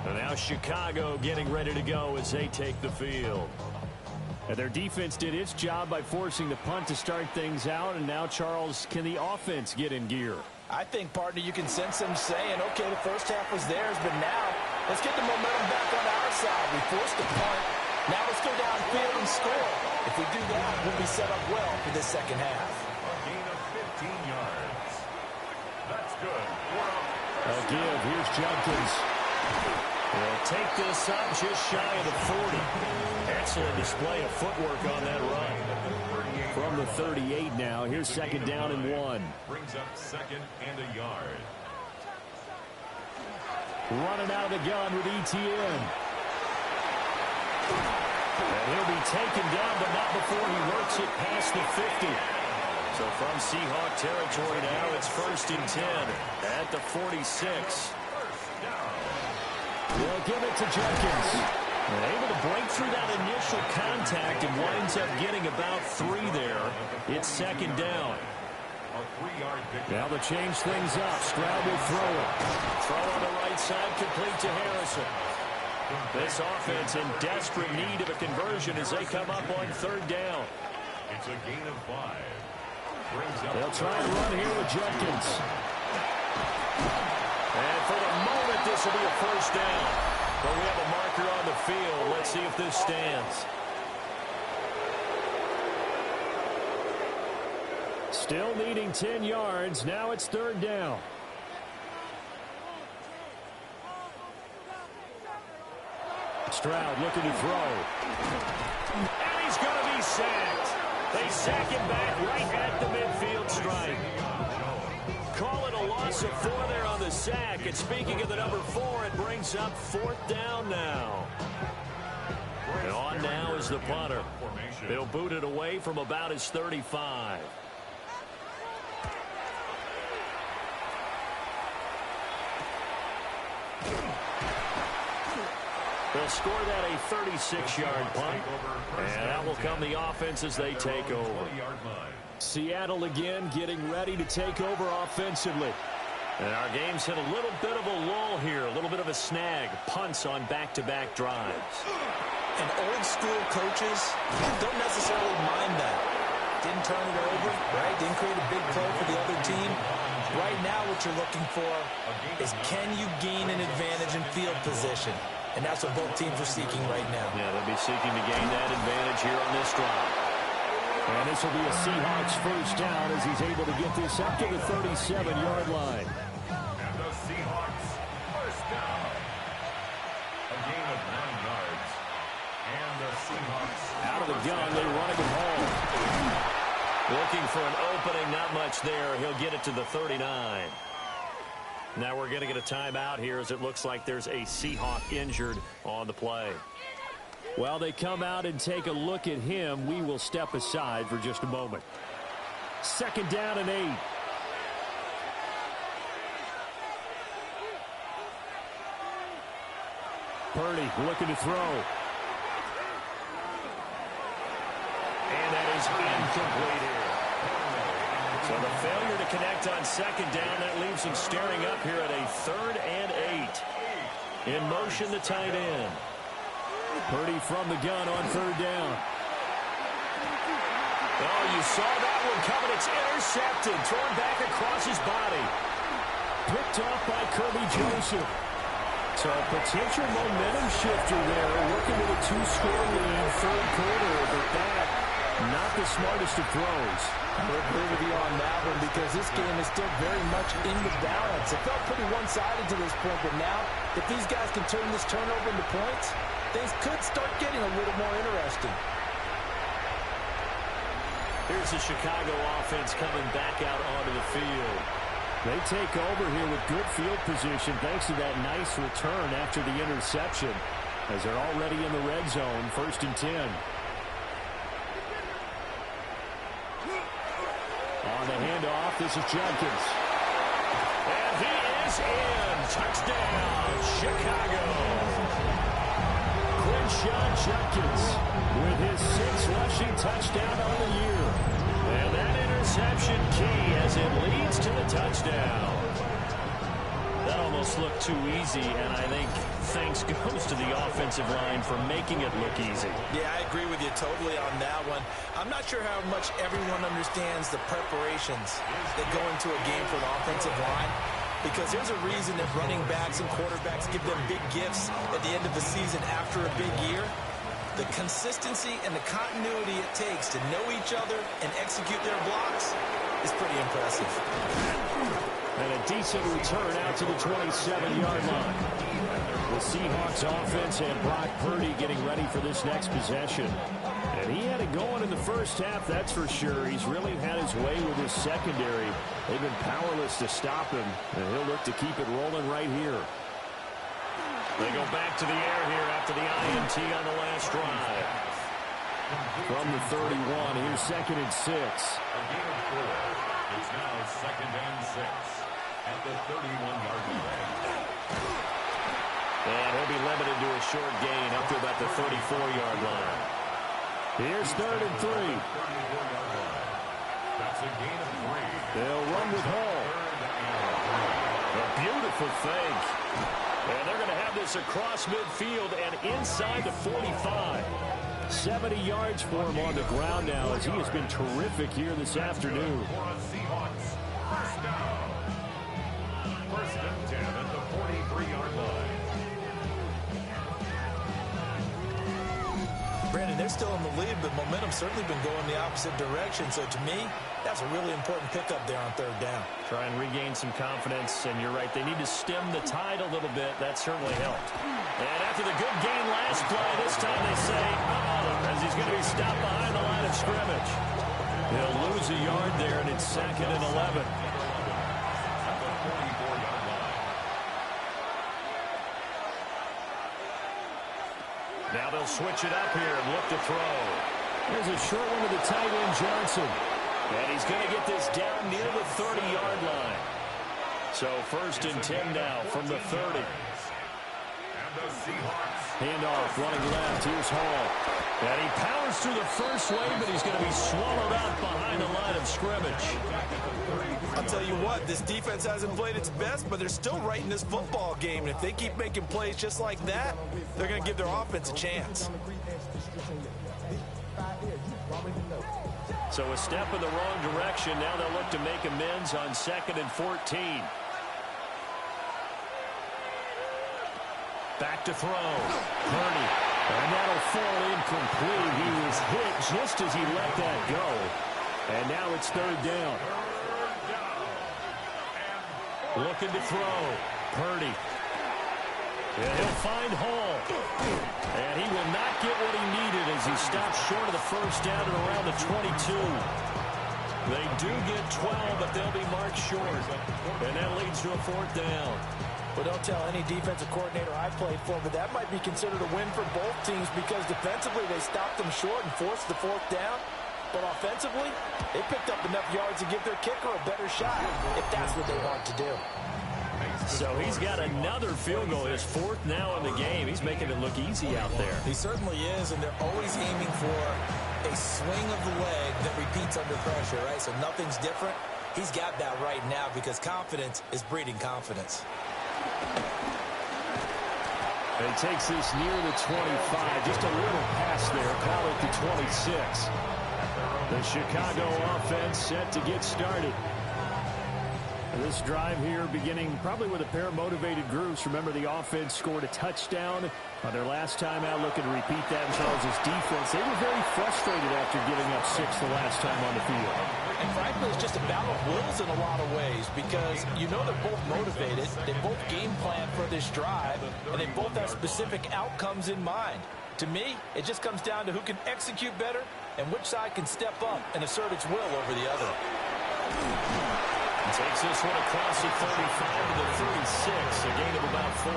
And now Chicago getting ready to go as they take the field. And their defense did its job by forcing the punt to start things out. And now, Charles, can the offense get in gear? I think, partner, you can sense them saying, okay, the first half was theirs, but now let's get the momentum back on our side. We forced the punt. Now let's go downfield and score. If we do that, we'll be set up well for this second half. A gain of 15 yards. That's good. A give. Here's Jenkins. They'll take this up just shy of the 40. Excellent display of footwork on that run. From the 38 now, here's second down and 1. Brings up second and a yard. Running out of the gun with ETN. And he'll be taken down, but not before he works it past the 50. So from Seahawk territory now, it's first and 10 at the 46. They'll give it to Jenkins. And able to break through that initial contact and winds up getting about 3 there. It's second down. Now to change things up, Stroud will throw it. Throw on the right side, complete to Harrison. This offense in desperate need of a conversion as they come up on third down. It's a gain of 5. They'll try and run here with Jenkins. And for the moment, this will be a first down. But we have a marker on the field. Let's see if this stands. Still needing 10 yards. Now it's third down. Stroud looking to throw. And he's going to be sacked. They sack him back right at the midfield stripe. Call it a loss of 4 there on the sack. And speaking of the number 4, it brings up fourth down now. And on now is the punter. They'll boot it away from about his 35. They'll score that a 36-yard punt, and that will come the offense as they take over. Seattle again getting ready to take over offensively. And our game's hit a little bit of a lull here, a little bit of a snag. Punts on back-to-back drives. And old-school coaches don't necessarily mind that. Didn't turn it over, right? Didn't create a big play for the other team. Right now what you're looking for is can you gain an advantage in field position? And that's what both teams are seeking right now. Yeah, they'll be seeking to gain that advantage here on this drive. And this will be a Seahawks first down as he's able to get this up to the 37-yard line. And the Seahawks first down. A gain of 9 yards. And the Seahawks out of the gun, they run it home. Looking for an opening, not much there. He'll get it to the 39. Now we're going to get a timeout here as it looks like there's a Seahawk injured on the play. While they come out and take a look at him, we will step aside for just a moment. 2nd down and 8. Purdy looking to throw. And that is incomplete here. So the failure to connect on 2nd down, that leaves him staring up here at a 3rd and 8. In motion, the tight end. Purdy from the gun on 3rd down. Oh, you saw that one coming. It's intercepted. Thrown back across his body. Picked off by Kirby Joseph. So a potential momentum shifter there. Working with a 2-score lead, 3rd quarter. But that, not the smartest of throws. I would agree with you on that one because this game is still very much in the balance. It felt pretty one-sided to this point, but now if these guys can turn this turnover into points, things could start getting a little more interesting. Here's the Chicago offense coming back out onto the field. They take over here with good field position thanks to that nice return after the interception as they're already in the red zone, 1st and 10. On the handoff, this is Jenkins. And he is in. Touchdown, Chicago. Quinshon Judkins with his 6th rushing touchdown on the year. And that interception key as it leads to the touchdown. That almost looked too easy, and I think thanks goes to the offensive line for making it look easy. Yeah, I agree with you totally on that one. I'm not sure how much everyone understands the preparations that go into a game for an offensive line, because there's a reason that running backs and quarterbacks give them big gifts at the end of the season after a big year. The consistency and the continuity it takes to know each other and execute their blocks is pretty impressive. And a decent return out to the 27-yard line. The Seahawks offense and Brock Purdy getting ready for this next possession. And he had it going in the first half, that's for sure. He's really had his way with his secondary. They've been powerless to stop him, and he'll look to keep it rolling right here. They go back to the air here after the INT on the last drive. From the 31, here's 2nd and 6. A gain of 4. It's now 2nd and 6 at the 31-yard line. And he'll be limited to a short gain up to about the 34-yard line. Here's 3rd and 3. That's a gain of 3. They'll run with Hall. A beautiful fake. And they're going to have this across midfield and inside the 45. 70 yards for him on the ground now as he has been terrific here this afternoon. Seahawks first down. 1st and 10 at the 43-yard line. Brandon, they're still in the lead, but momentum's certainly been going the opposite direction. So to me, that's a really important pickup there on 3rd down. Try and regain some confidence, and you're right, they need to stem the tide a little bit. That certainly helped. And after the good gain last play, this time they say, as he's going to be stopped behind the line of scrimmage. He'll lose a yard there, and it's 2nd and 11. Now they'll switch it up here and look to throw. There's a short one to the tight end, Johnson. And he's going to get this down near the 30-yard line. So 1st and 10 now from the 30. And the Seahawks Handoff, running left. Here's Hall. And he powers through the first wave, but he's going to be swallowed up behind the line of scrimmage. I'll tell you what, this defense hasn't played its best, but they're still right in this football game. And if they keep making plays just like that, they're going to give their offense a chance. So a step in the wrong direction. Now they'll look to make amends on 2nd and 14. Back to throw. Purdy. And that'll fall incomplete. He was hit just as he let that go. And now it's 3rd down. Looking to throw. Purdy. And he'll find Hall. And he will not get what he needed as he stops short of the first down at around the 22. They do get 12, but they'll be marked short. And that leads to a 4th down. Well, don't tell any defensive coordinator I played for, but that might be considered a win for both teams because defensively they stopped them short and forced the 4th down. But offensively, they picked up enough yards to give their kicker a better shot if that's what they want to do. So he's got another field goal. His 4th now in the game. He's making it look easy out there. He certainly is, and they're always aiming for a swing of the leg that repeats under pressure, right? So nothing's different. He's got that right now because confidence is breeding confidence. And he takes this near the 25. Just a little pass there. Call it the 26. The Chicago offense set to get started. This drive here beginning probably with a pair of motivated groups. Remember, the offense scored a touchdown on their last time out. Looking to repeat that in Charles' defense. They were very frustrated after giving up 6 the last time on the field. And frankly, it's just a battle of wills in a lot of ways because you know they're both motivated. They both game plan for this drive, and they both have specific outcomes in mind. To me, it just comes down to who can execute better and which side can step up and assert its will over the other. Takes this one across the 35 to the 36, a gain of about 4.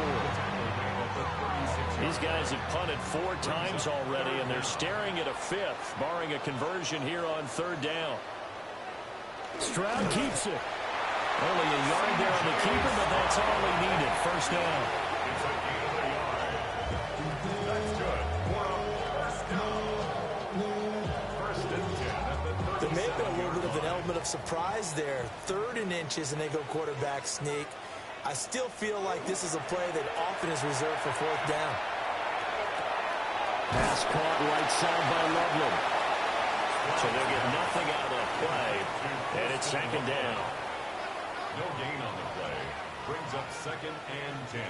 These guys have punted 4 times already, and they're staring at a 5th, barring a conversion here on 3rd down. Stroud keeps it. Only a yard there on the keeper, but that's all he needed. 1st down. There may have been a little bit of an element of surprise there. 3rd and inches, and they go quarterback sneak. I still feel like this is a play that often is reserved for 4th down. Pass caught right side by Loveland. So they'll get nothing out of that play, and it's 2nd down. No gain on the play. Brings up 2nd and 10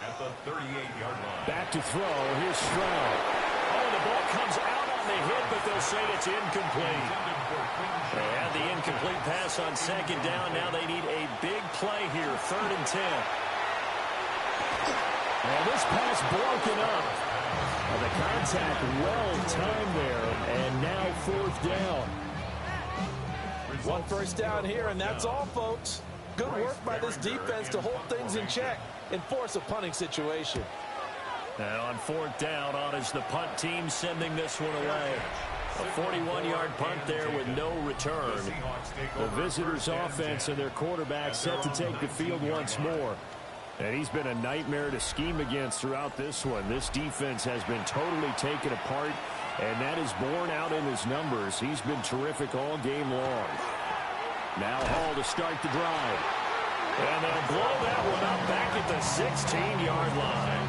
at the 38-yard line. Back to throw. Here's Stroud. Oh, the ball comes out on the hit, but they'll say it's incomplete. They had the incomplete pass on 2nd down. Now they need a big play here. 3rd and 10. And this pass broken up. Well, the contact well timed there, and now 4th down. 1 first down here, and that's all, folks. Good work by this defense to hold things in check and force a punting situation. And on 4th down, on is the punt team sending this one away. A 41-yard punt there with no return. The visitors' offense and their quarterback set to take the field once more. And he's been a nightmare to scheme against throughout this one. This defense has been totally taken apart, and that is borne out in his numbers. He's been terrific all game long. Now Hall to start the drive. And they'll blow that one up back at the 16-yard line.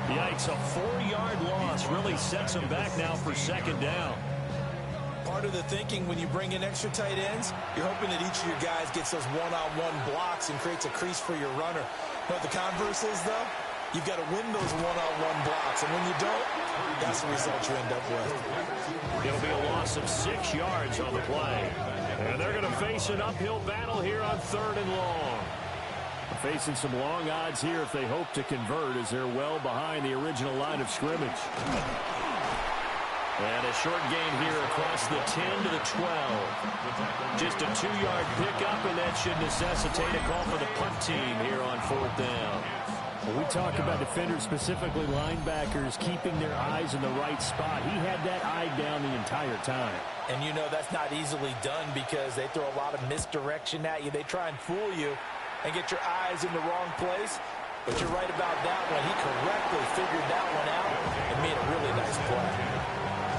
Yikes, a 4-yard loss really sets them back now for 2nd down. Part of the thinking when you bring in extra tight ends, you're hoping that each of your guys gets those one-on-one blocks and creates a crease for your runner. But the converse is, though, you've got to win those one-on-one blocks. And when you don't, that's the result you end up with. It'll be a loss of 6 yards on the play. And they're going to face an uphill battle here on 3rd and long. Facing some long odds here if they hope to convert as they're well behind the original line of scrimmage. And a short gain here across the 10 to the 12. Just a 2-yard pickup, and that should necessitate a call for the punt team here on 4th down. Well, we talk about defenders, specifically linebackers, keeping their eyes in the right spot. He had that eye down the entire time. And you know that's not easily done because they throw a lot of misdirection at you. They try and fool you and get your eyes in the wrong place. But you're right about that one. He correctly figured that one out and made a really nice play.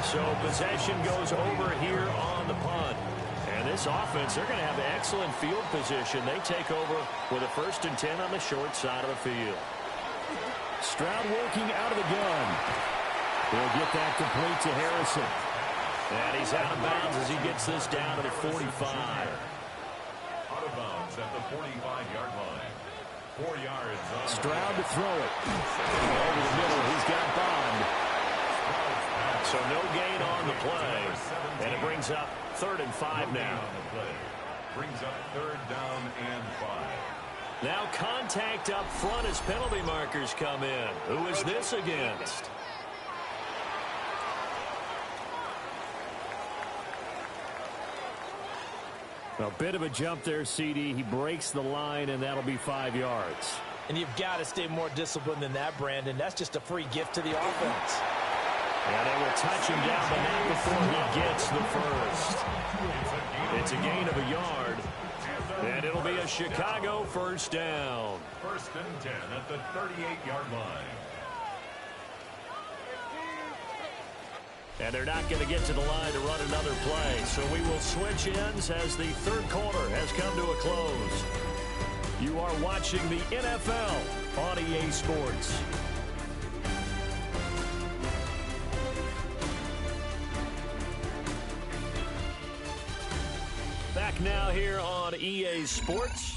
So possession goes over here on the punt. And this offense, they're going to have excellent field position. They take over with a 1st and 10 on the short side of the field. Stroud working out of the gun. He'll get that complete to Harrison. And he's out of bounds as he gets this down to the 45. Out of bounds at the 45-yard line. 4 yards. Stroud to throw it. Over the middle, he's got Bond. So no gain on the play. And it brings up 3rd and 5 now. Brings up 3rd down and 5. Now contact up front as penalty markers come in. Who is this against? A bit of a jump there, CD. He breaks the line, and that'll be 5 yards. And you've got to stay more disciplined than that, Brandon. That's just a free gift to the offense. And they will touch him down, but not before he gets the first. It's a gain of a yard. And it'll be a Chicago 1st down. 1st and 10 at the 38-yard line. And they're not going to get to the line to run another play. So we will switch ends as the 3rd quarter has come to a close. You are watching the NFL on EA Sports. Back now here on EA Sports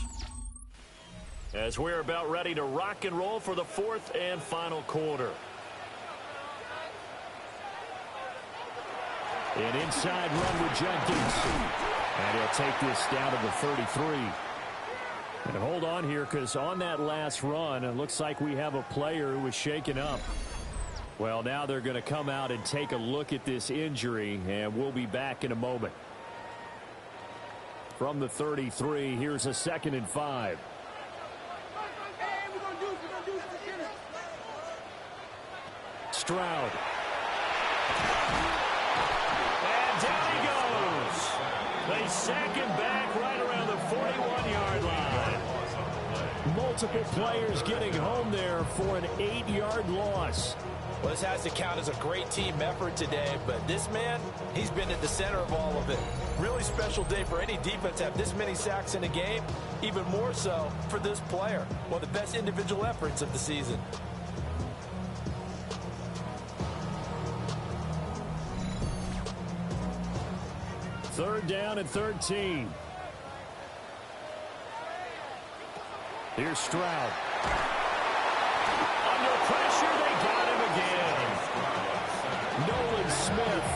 as we're about ready to rock and roll for the 4th and final quarter. An inside run with Jenkins. And he'll take this down to the 33. And hold on here, because on that last run, it looks like we have a player who was shaken up. Well, now they're going to come out and take a look at this injury, and we'll be back in a moment. From the 33, here's a 2nd and 5. Stroud. And down he goes. They sack him back right around the 41-yard line. Multiple players getting home there for an 8-yard loss. Well, this has to count as a great team effort today, but this man, he's been at the center of all of it. Really special day for any defense to have this many sacks in a game, even more so for this player. One of the best individual efforts of the season. Third down and 13. Here's Stroud. Under pressure, they got him again. Nolan Smith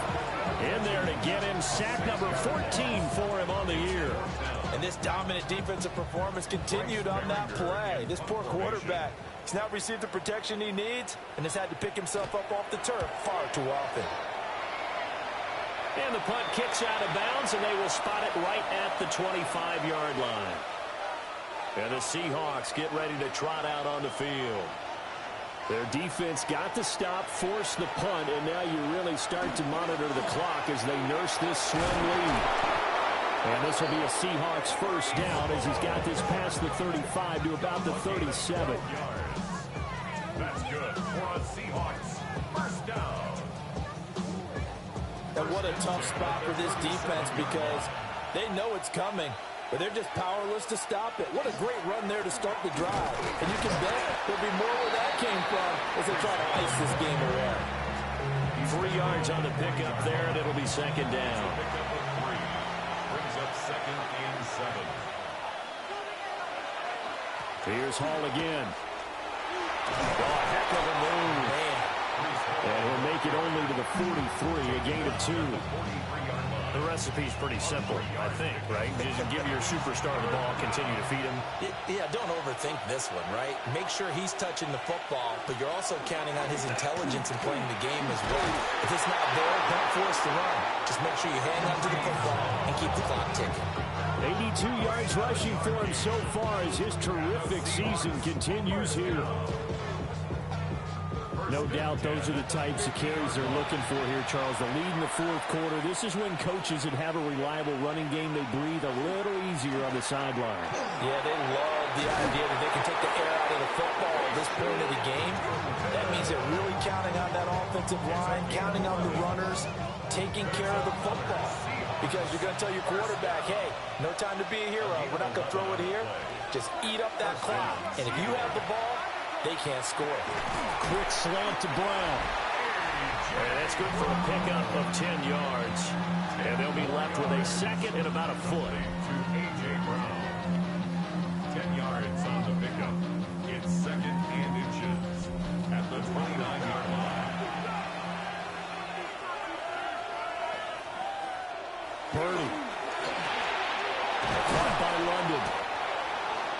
in there to get him. Sack number 14 for him on the year. And this dominant defensive performance continued on that play. This poor quarterback, he's not received the protection he needs and has had to pick himself up off the turf far too often. And the punt kicks out of bounds, and they will spot it right at the 25-yard line. And the Seahawks get ready to trot out on the field. Their defense got the stop, forced the punt, and now you really start to monitor the clock as they nurse this swing lead. And this will be a Seahawks 1st down as he's got this past the 35 to about the 37. That's good for a Seahawks 1st down. And what a tough spot for this defense because they know it's coming, but they're just powerless to stop it. What a great run there to start the drive. And you can bet there'll be more where that came from as they try to ice this game away. 3 yards on the pickup there, and it'll be 2nd down. Pick up a 3. Brings up 2nd and 7. Here's Hall again. Oh, a heck of a move. And he'll make it only to the 43, a gain of 2. The recipe's pretty simple, I think, right? Just give your superstar the ball, continue to feed him. Yeah, don't overthink this one, right? Make sure he's touching the football, but you're also counting on his intelligence in playing the game as well. If it's not there, don't force the run. Just make sure you hang on to the football and keep the clock ticking. 82 yards rushing for him so far as his terrific season continues here. No doubt those are the types of carries they're looking for here, Charles. The lead in the 4th quarter. This is when coaches that have a reliable running game, they breathe a little easier on the sideline. Yeah, they love the idea that they can take the air out of the football and this point of the game, that means they're really counting on that offensive line, counting on the runners, taking care of the football. Because you're going to tell your quarterback, hey, no time to be a hero. We're not going to throw it here. Just eat up that clock. And if you have the ball, they can't score. Quick slant to Brown. And that's good for a pickup of 10 yards. And they'll be left with a second and about a foot. To A.J. Brown. 10 yards on the pickup. It's second and inches at the 29-yard line. Purdy. Caught by London.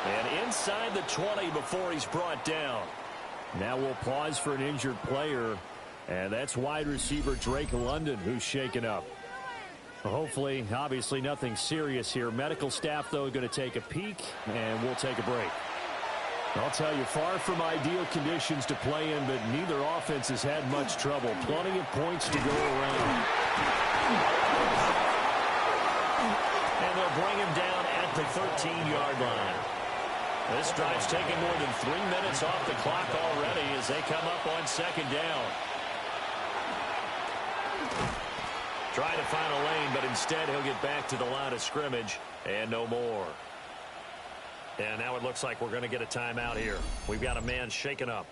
And inside the 20 before he's brought down. Now we'll pause for an injured player. And that's wide receiver Drake London who's shaken up. Hopefully, obviously nothing serious here. Medical staff, though, going to take a peek, and we'll take a break. I'll tell you, far from ideal conditions to play in, but neither offense has had much trouble. Plenty of points to go around. And they'll bring him down at the 13-yard line. This drive's taken more than 3 minutes off the clock already as they come up on second down. Trying to find a lane, but instead he'll get back to the line of scrimmage and no more. And now it looks like we're going to get a timeout here. We've got a man shaken up.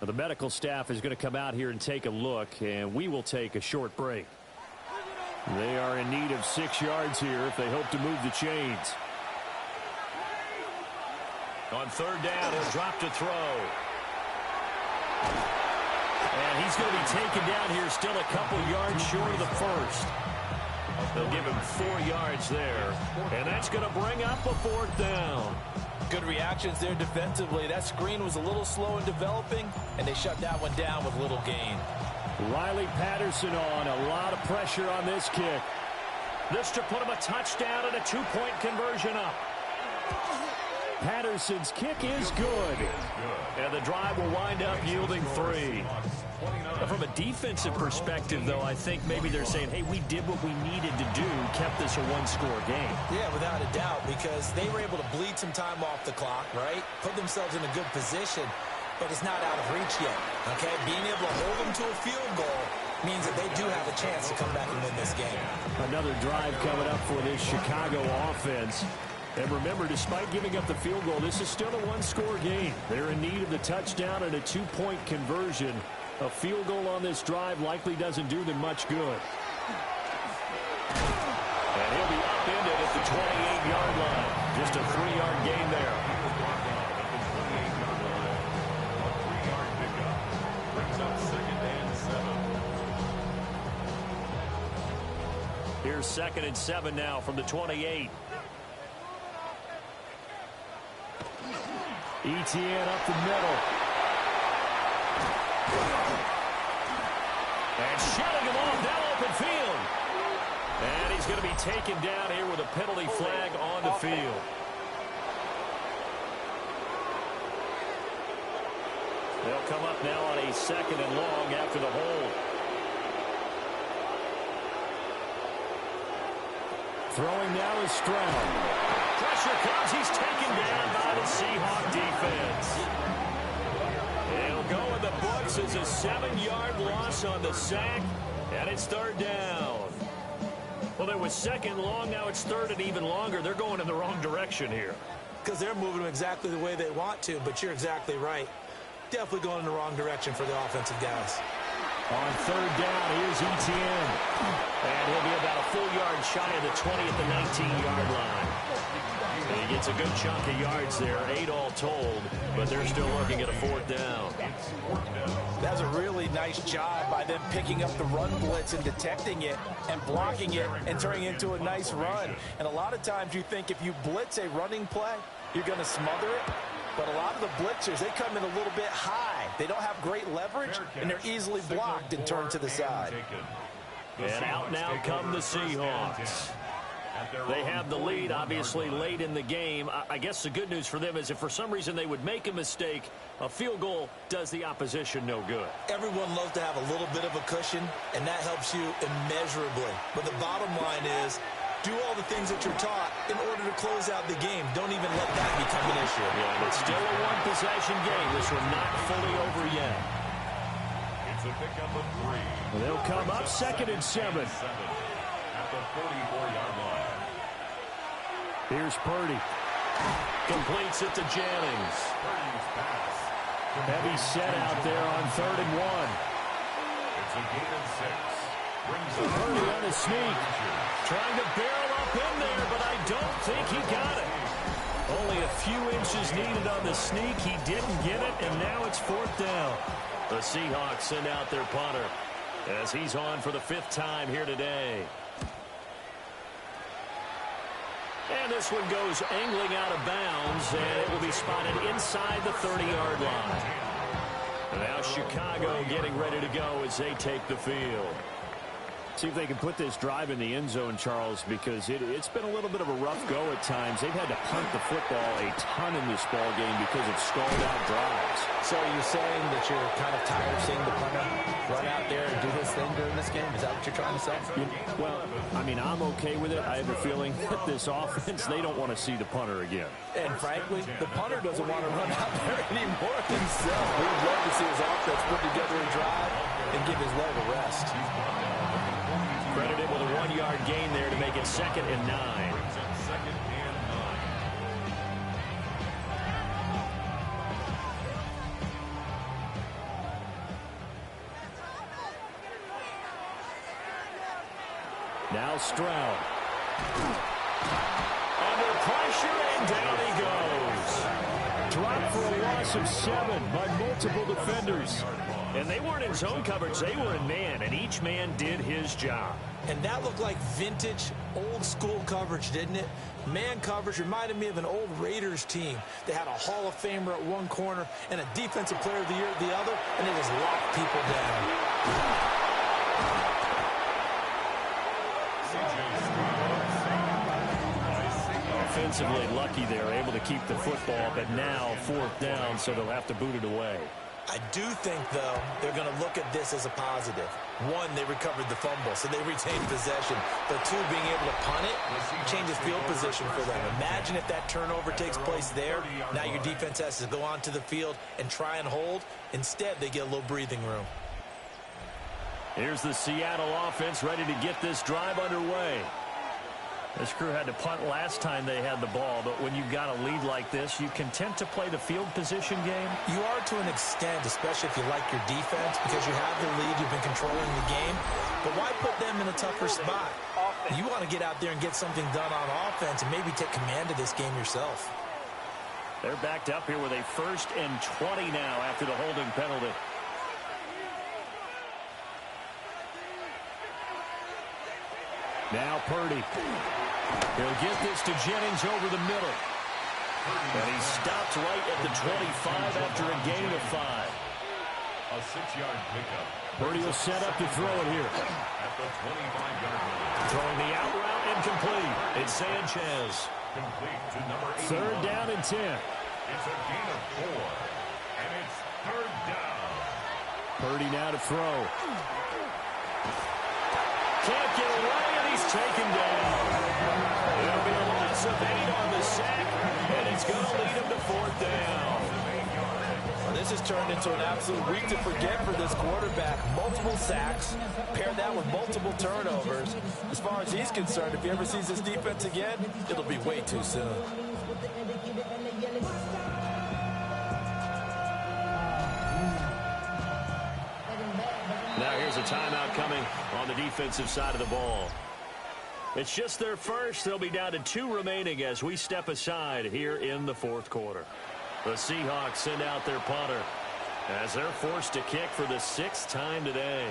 Now, the medical staff is going to come out here and take a look, and we will take a short break. They are in need of 6 yards here if they hope to move the chains. On third down, he'll drop to throw. And he's going to be taken down here still a couple yards short of the first. They'll give him 4 yards there. And that's going to bring up a fourth down. Good reactions there defensively. That screen was a little slow in developing, and they shut that one down with little gain. Riley Patterson on. A lot of pressure on this kick. This to put him a touchdown and a 2-point conversion up. Patterson's kick is good. And the drive will wind up yielding 3. From a defensive perspective, though, I think maybe they're saying, hey, we did what we needed to do, kept this a one-score game. Yeah, without a doubt, because they were able to bleed some time off the clock, right? Put themselves in a good position, but it's not out of reach yet, okay? Being able to hold them to a field goal means that they do have a chance to come back and win this game. Another drive coming up for this Chicago offense. And remember, despite giving up the field goal, this is still a one-score game. They're in need of the touchdown and a 2-point conversion. A field goal on this drive likely doesn't do them much good. And he'll be upended at the 28-yard line. Just a 3-yard gain there. Here's 2nd and 7 now from the 28. Etienne up the middle. And shutting him off down open field. And he's going to be taken down here with a penalty flag on the field. They'll come up now on a 2nd and long after the hold. Throwing now is Stroud. Pressure comes. He's taken down by the Seahawks defense. It'll go in the books as a 7-yard loss on the sack, and it's 3rd down. Well, there was 2nd long. Now it's 3rd and even longer. They're going in the wrong direction here. Because they're moving them exactly the way they want to, but you're exactly right. Definitely going in the wrong direction for the offensive guys. On 3rd down, here's Etienne. And he'll be about a full yard shy of the 20 at the 19-yard line. And he gets a good chunk of yards there, 8 all told, but they're still looking at a 4th down. That was a really nice job by them picking up the run blitz and detecting it and blocking it and turning it into a nice run. And a lot of times you think if you blitz a running play, you're going to smother it. But a lot of the blitzers, they come in a little bit high. They don't have great leverage, and they're easily blocked and turned to the side. And out now come the Seahawks. They have the lead, obviously, late in the game. I guess the good news for them is if for some reason they would make a mistake, a field goal does the opposition no good. Everyone loves to have a little bit of a cushion, and that helps you immeasurably. But the bottom line is Do all the things that you're taught in order to close out the game. Don't even let that become an issue. Yeah, it's still a one-possession game. This one not fully over yet. It's a pickup of 3. They'll come up 2nd and 7. At the 44-yard line. Here's Purdy. Completes it to Jennings. Purdy's pass. Heavy set out there on 3rd and 1. It's a gain of 6. Brings up Purdy on a sneak. Trying to barrel up in there, but I don't think he got it. Only a few inches needed on the sneak. He didn't get it, and now it's 4th down. The Seahawks send out their punter as he's on for the 5th time here today. And this one goes angling out of bounds, and it will be spotted inside the 30-yard line. And now Chicago getting ready to go as they take the field. See if they can put this drive in the end zone, Charles, because it's been a little bit of a rough go at times. They've had to punt the football a ton in this ball game because of stalled-out drives. So are you saying that you're kind of tired of seeing the punter run out there and do his thing during this game? Is that what you're trying to say? Well, I mean, I'm okay with it. I have a feeling that this offense, they don't want to see the punter again. And frankly, the punter doesn't want to run out there anymore himself. We'd love to see his offense put together a drive and give his leg a rest. Credited with a 1-yard gain there to make it 2nd and 9. Brings up 2nd and 9. Now Stroud. Under pressure, and down he goes. Dropped for a loss of 7 by multiple defenders. And they weren't in zone coverage. They were in man, and each man did his job. And that looked like vintage, old-school coverage, didn't it? Man coverage reminded me of an old Raiders team. They had a Hall of Famer at one corner and a Defensive Player of the Year at the other, and they just locked people down. Offensively lucky they're able to keep the football, but now 4th down, so they'll have to boot it away. I do think, though, they're going to look at this as a positive. 1, they recovered the fumble, so they retained possession. But 2, being able to punt it changes field position for them. Imagine if that turnover takes place there. Now your defense has to go onto the field and try and hold. Instead, they get a little breathing room. Here's the Seattle offense ready to get this drive underway. This crew had to punt last time they had the ball, but when you've got a lead like this, you content to play the field position game? You are to an extent, especially if you like your defense, because you have the lead, you've been controlling the game. But why put them in a tougher spot? You want to get out there and get something done on offense and maybe take command of this game yourself. They're backed up here with a 1st and 20 now after the holding penalty. Now Purdy. He'll get this to Jennings over the middle. And he stopped right at the 25 after a gain of 5. A 6-yard pickup. Purdy will set up to throw it here. At the 25-yard line. Throwing the out route incomplete. It's Sanchez. Complete to number 8. 3rd down and 10. It's a gain of 4. And it's 3rd down. Purdy now to throw. Can't get away, and he's taken down. It'll be a loss of 8 on the sack, and it's going to lead him to 4th down. Well, this has turned into an absolute week to forget for this quarterback. Multiple sacks, pair that with multiple turnovers. As far as he's concerned, if he ever sees this defense again, it'll be way too soon. Now here's a timeout coming on the defensive side of the ball. It's just their first. They'll be down to 2 remaining as we step aside here in the 4th quarter. The Seahawks send out their punter as they're forced to kick for the 6th time today.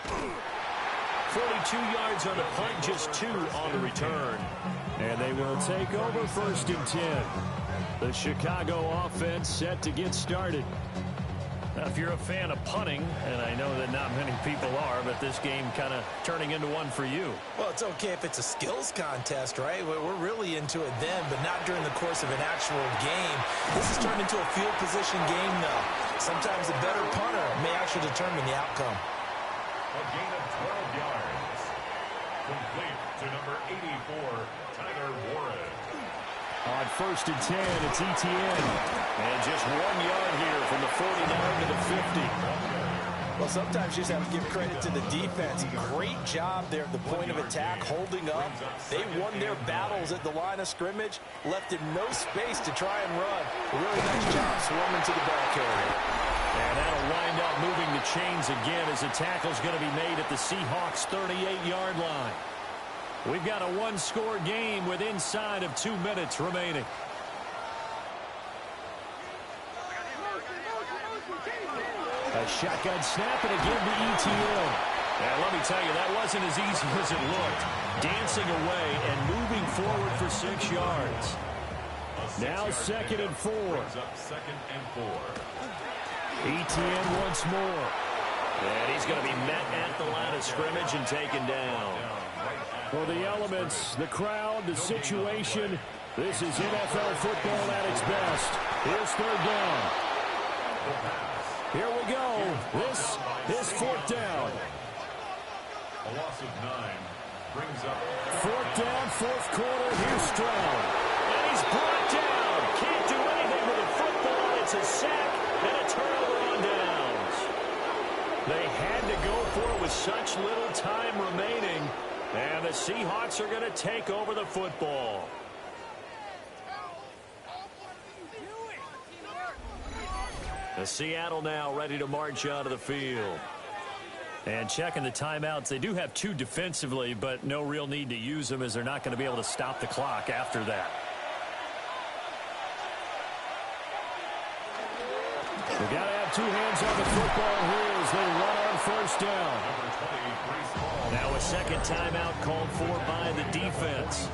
.42 yards on the punt, just 2 on the return. And they will take over 1st and 10. The Chicago offense set to get started. Now, if you're a fan of punting, and I know that not many people are, but this game kind of turning into one for you. Well, it's okay if it's a skills contest, right? We're really into it then, but not during the course of an actual game. This has turned into a field position game, though. Sometimes a better punter may actually determine the outcome. A gain of 12 yards. Complete to number 84, Tyler Warren. On 1st and 10, it's Etienne. And just 1 yard here from the 49 to the 50. Well, sometimes you just have to give credit to the defense. Great job there at the point of attack, holding up. They won their battles at the line of scrimmage, left him no space to try and run. A really nice job swarming to the ball carrier. And that'll wind up moving the chains again as the tackle's going to be made at the Seahawks' 38-yard line. We've got a one-score game with inside of 2 minutes remaining. A shotgun snap and again to Etienne. And let me tell you, that wasn't as easy as it looked. Dancing away and moving forward for 6 yards. Now 2nd and 4. Second and 4. Etienne once more. And he's going to be met at the line of scrimmage and taken down. For the elements, the crowd, the situation, this is NFL football at its best. Here's 3rd down. Here we go. This is 4th down. A loss of 9 brings up 4th down, 4th quarter. Here's Stroud. And he's brought down. Can't do anything with the football. It's a sack and a turnover on downs. They had to go for it with such little time remaining. And the Seahawks are going to take over the football. The Seattle now ready to march out of the field. And checking the timeouts, they do have 2 defensively, but no real need to use them as they're not going to be able to stop the clock after that. They got to have 2 hands on the football here as they run on 1st down. Now a 2nd timeout called for by the defense.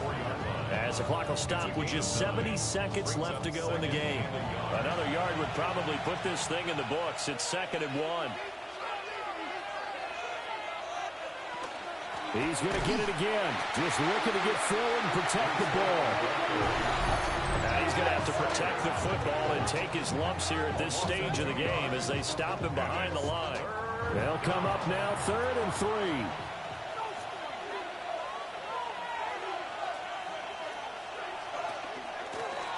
As the clock will stop with just 70 seconds left to go in the game. Another yard would probably put this thing in the books. It's 2nd and 1. He's going to get it again. Just looking to get forward and protect the ball. Now he's going to have to protect the football and take his lumps here at this stage of the game as they stop him behind the line. They'll come up now 3rd and 3.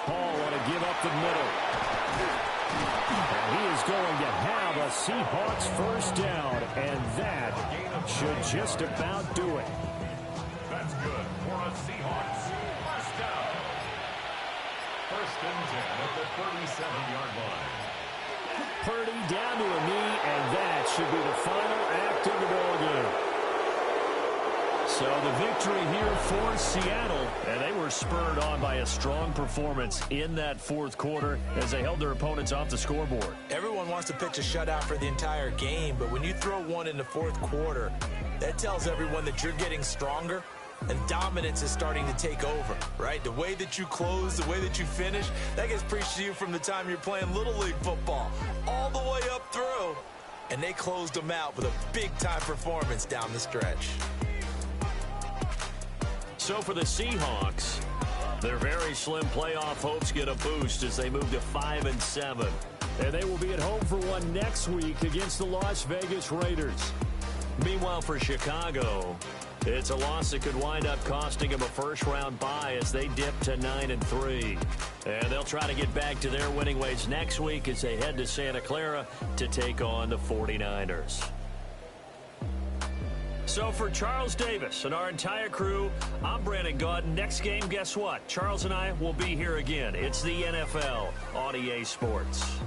Paul want to give up the middle. And he is going to have a Seahawks 1st down, and that should just about do it. That's good for a Seahawks. 1st down. 1st and 10 at the 37-yard line. Purdy down to a knee, and that should be the final act of the ball game. So the victory here for Seattle, and they were spurred on by a strong performance in that 4th quarter as they held their opponents off the scoreboard. Everyone wants to pitch a shutout for the entire game, but when you throw one in the 4th quarter, that tells everyone that you're getting stronger and dominance is starting to take over, right? The way that you close, the way that you finish, that gets preached to you from the time you're playing Little League football all the way up through. And they closed them out with a big-time performance down the stretch. So for the Seahawks, their very slim playoff hopes get a boost as they move to 5-7. And they will be at home for one next week against the Las Vegas Raiders. Meanwhile, for Chicago, it's a loss that could wind up costing them a 1st-round bye as they dip to 9-3. And they'll try to get back to their winning ways next week as they head to Santa Clara to take on the 49ers. So for Charles Davis and our entire crew, I'm Brandon Gaudin. Next game, guess what? Charles and I will be here again. It's the NFL on EA Sports.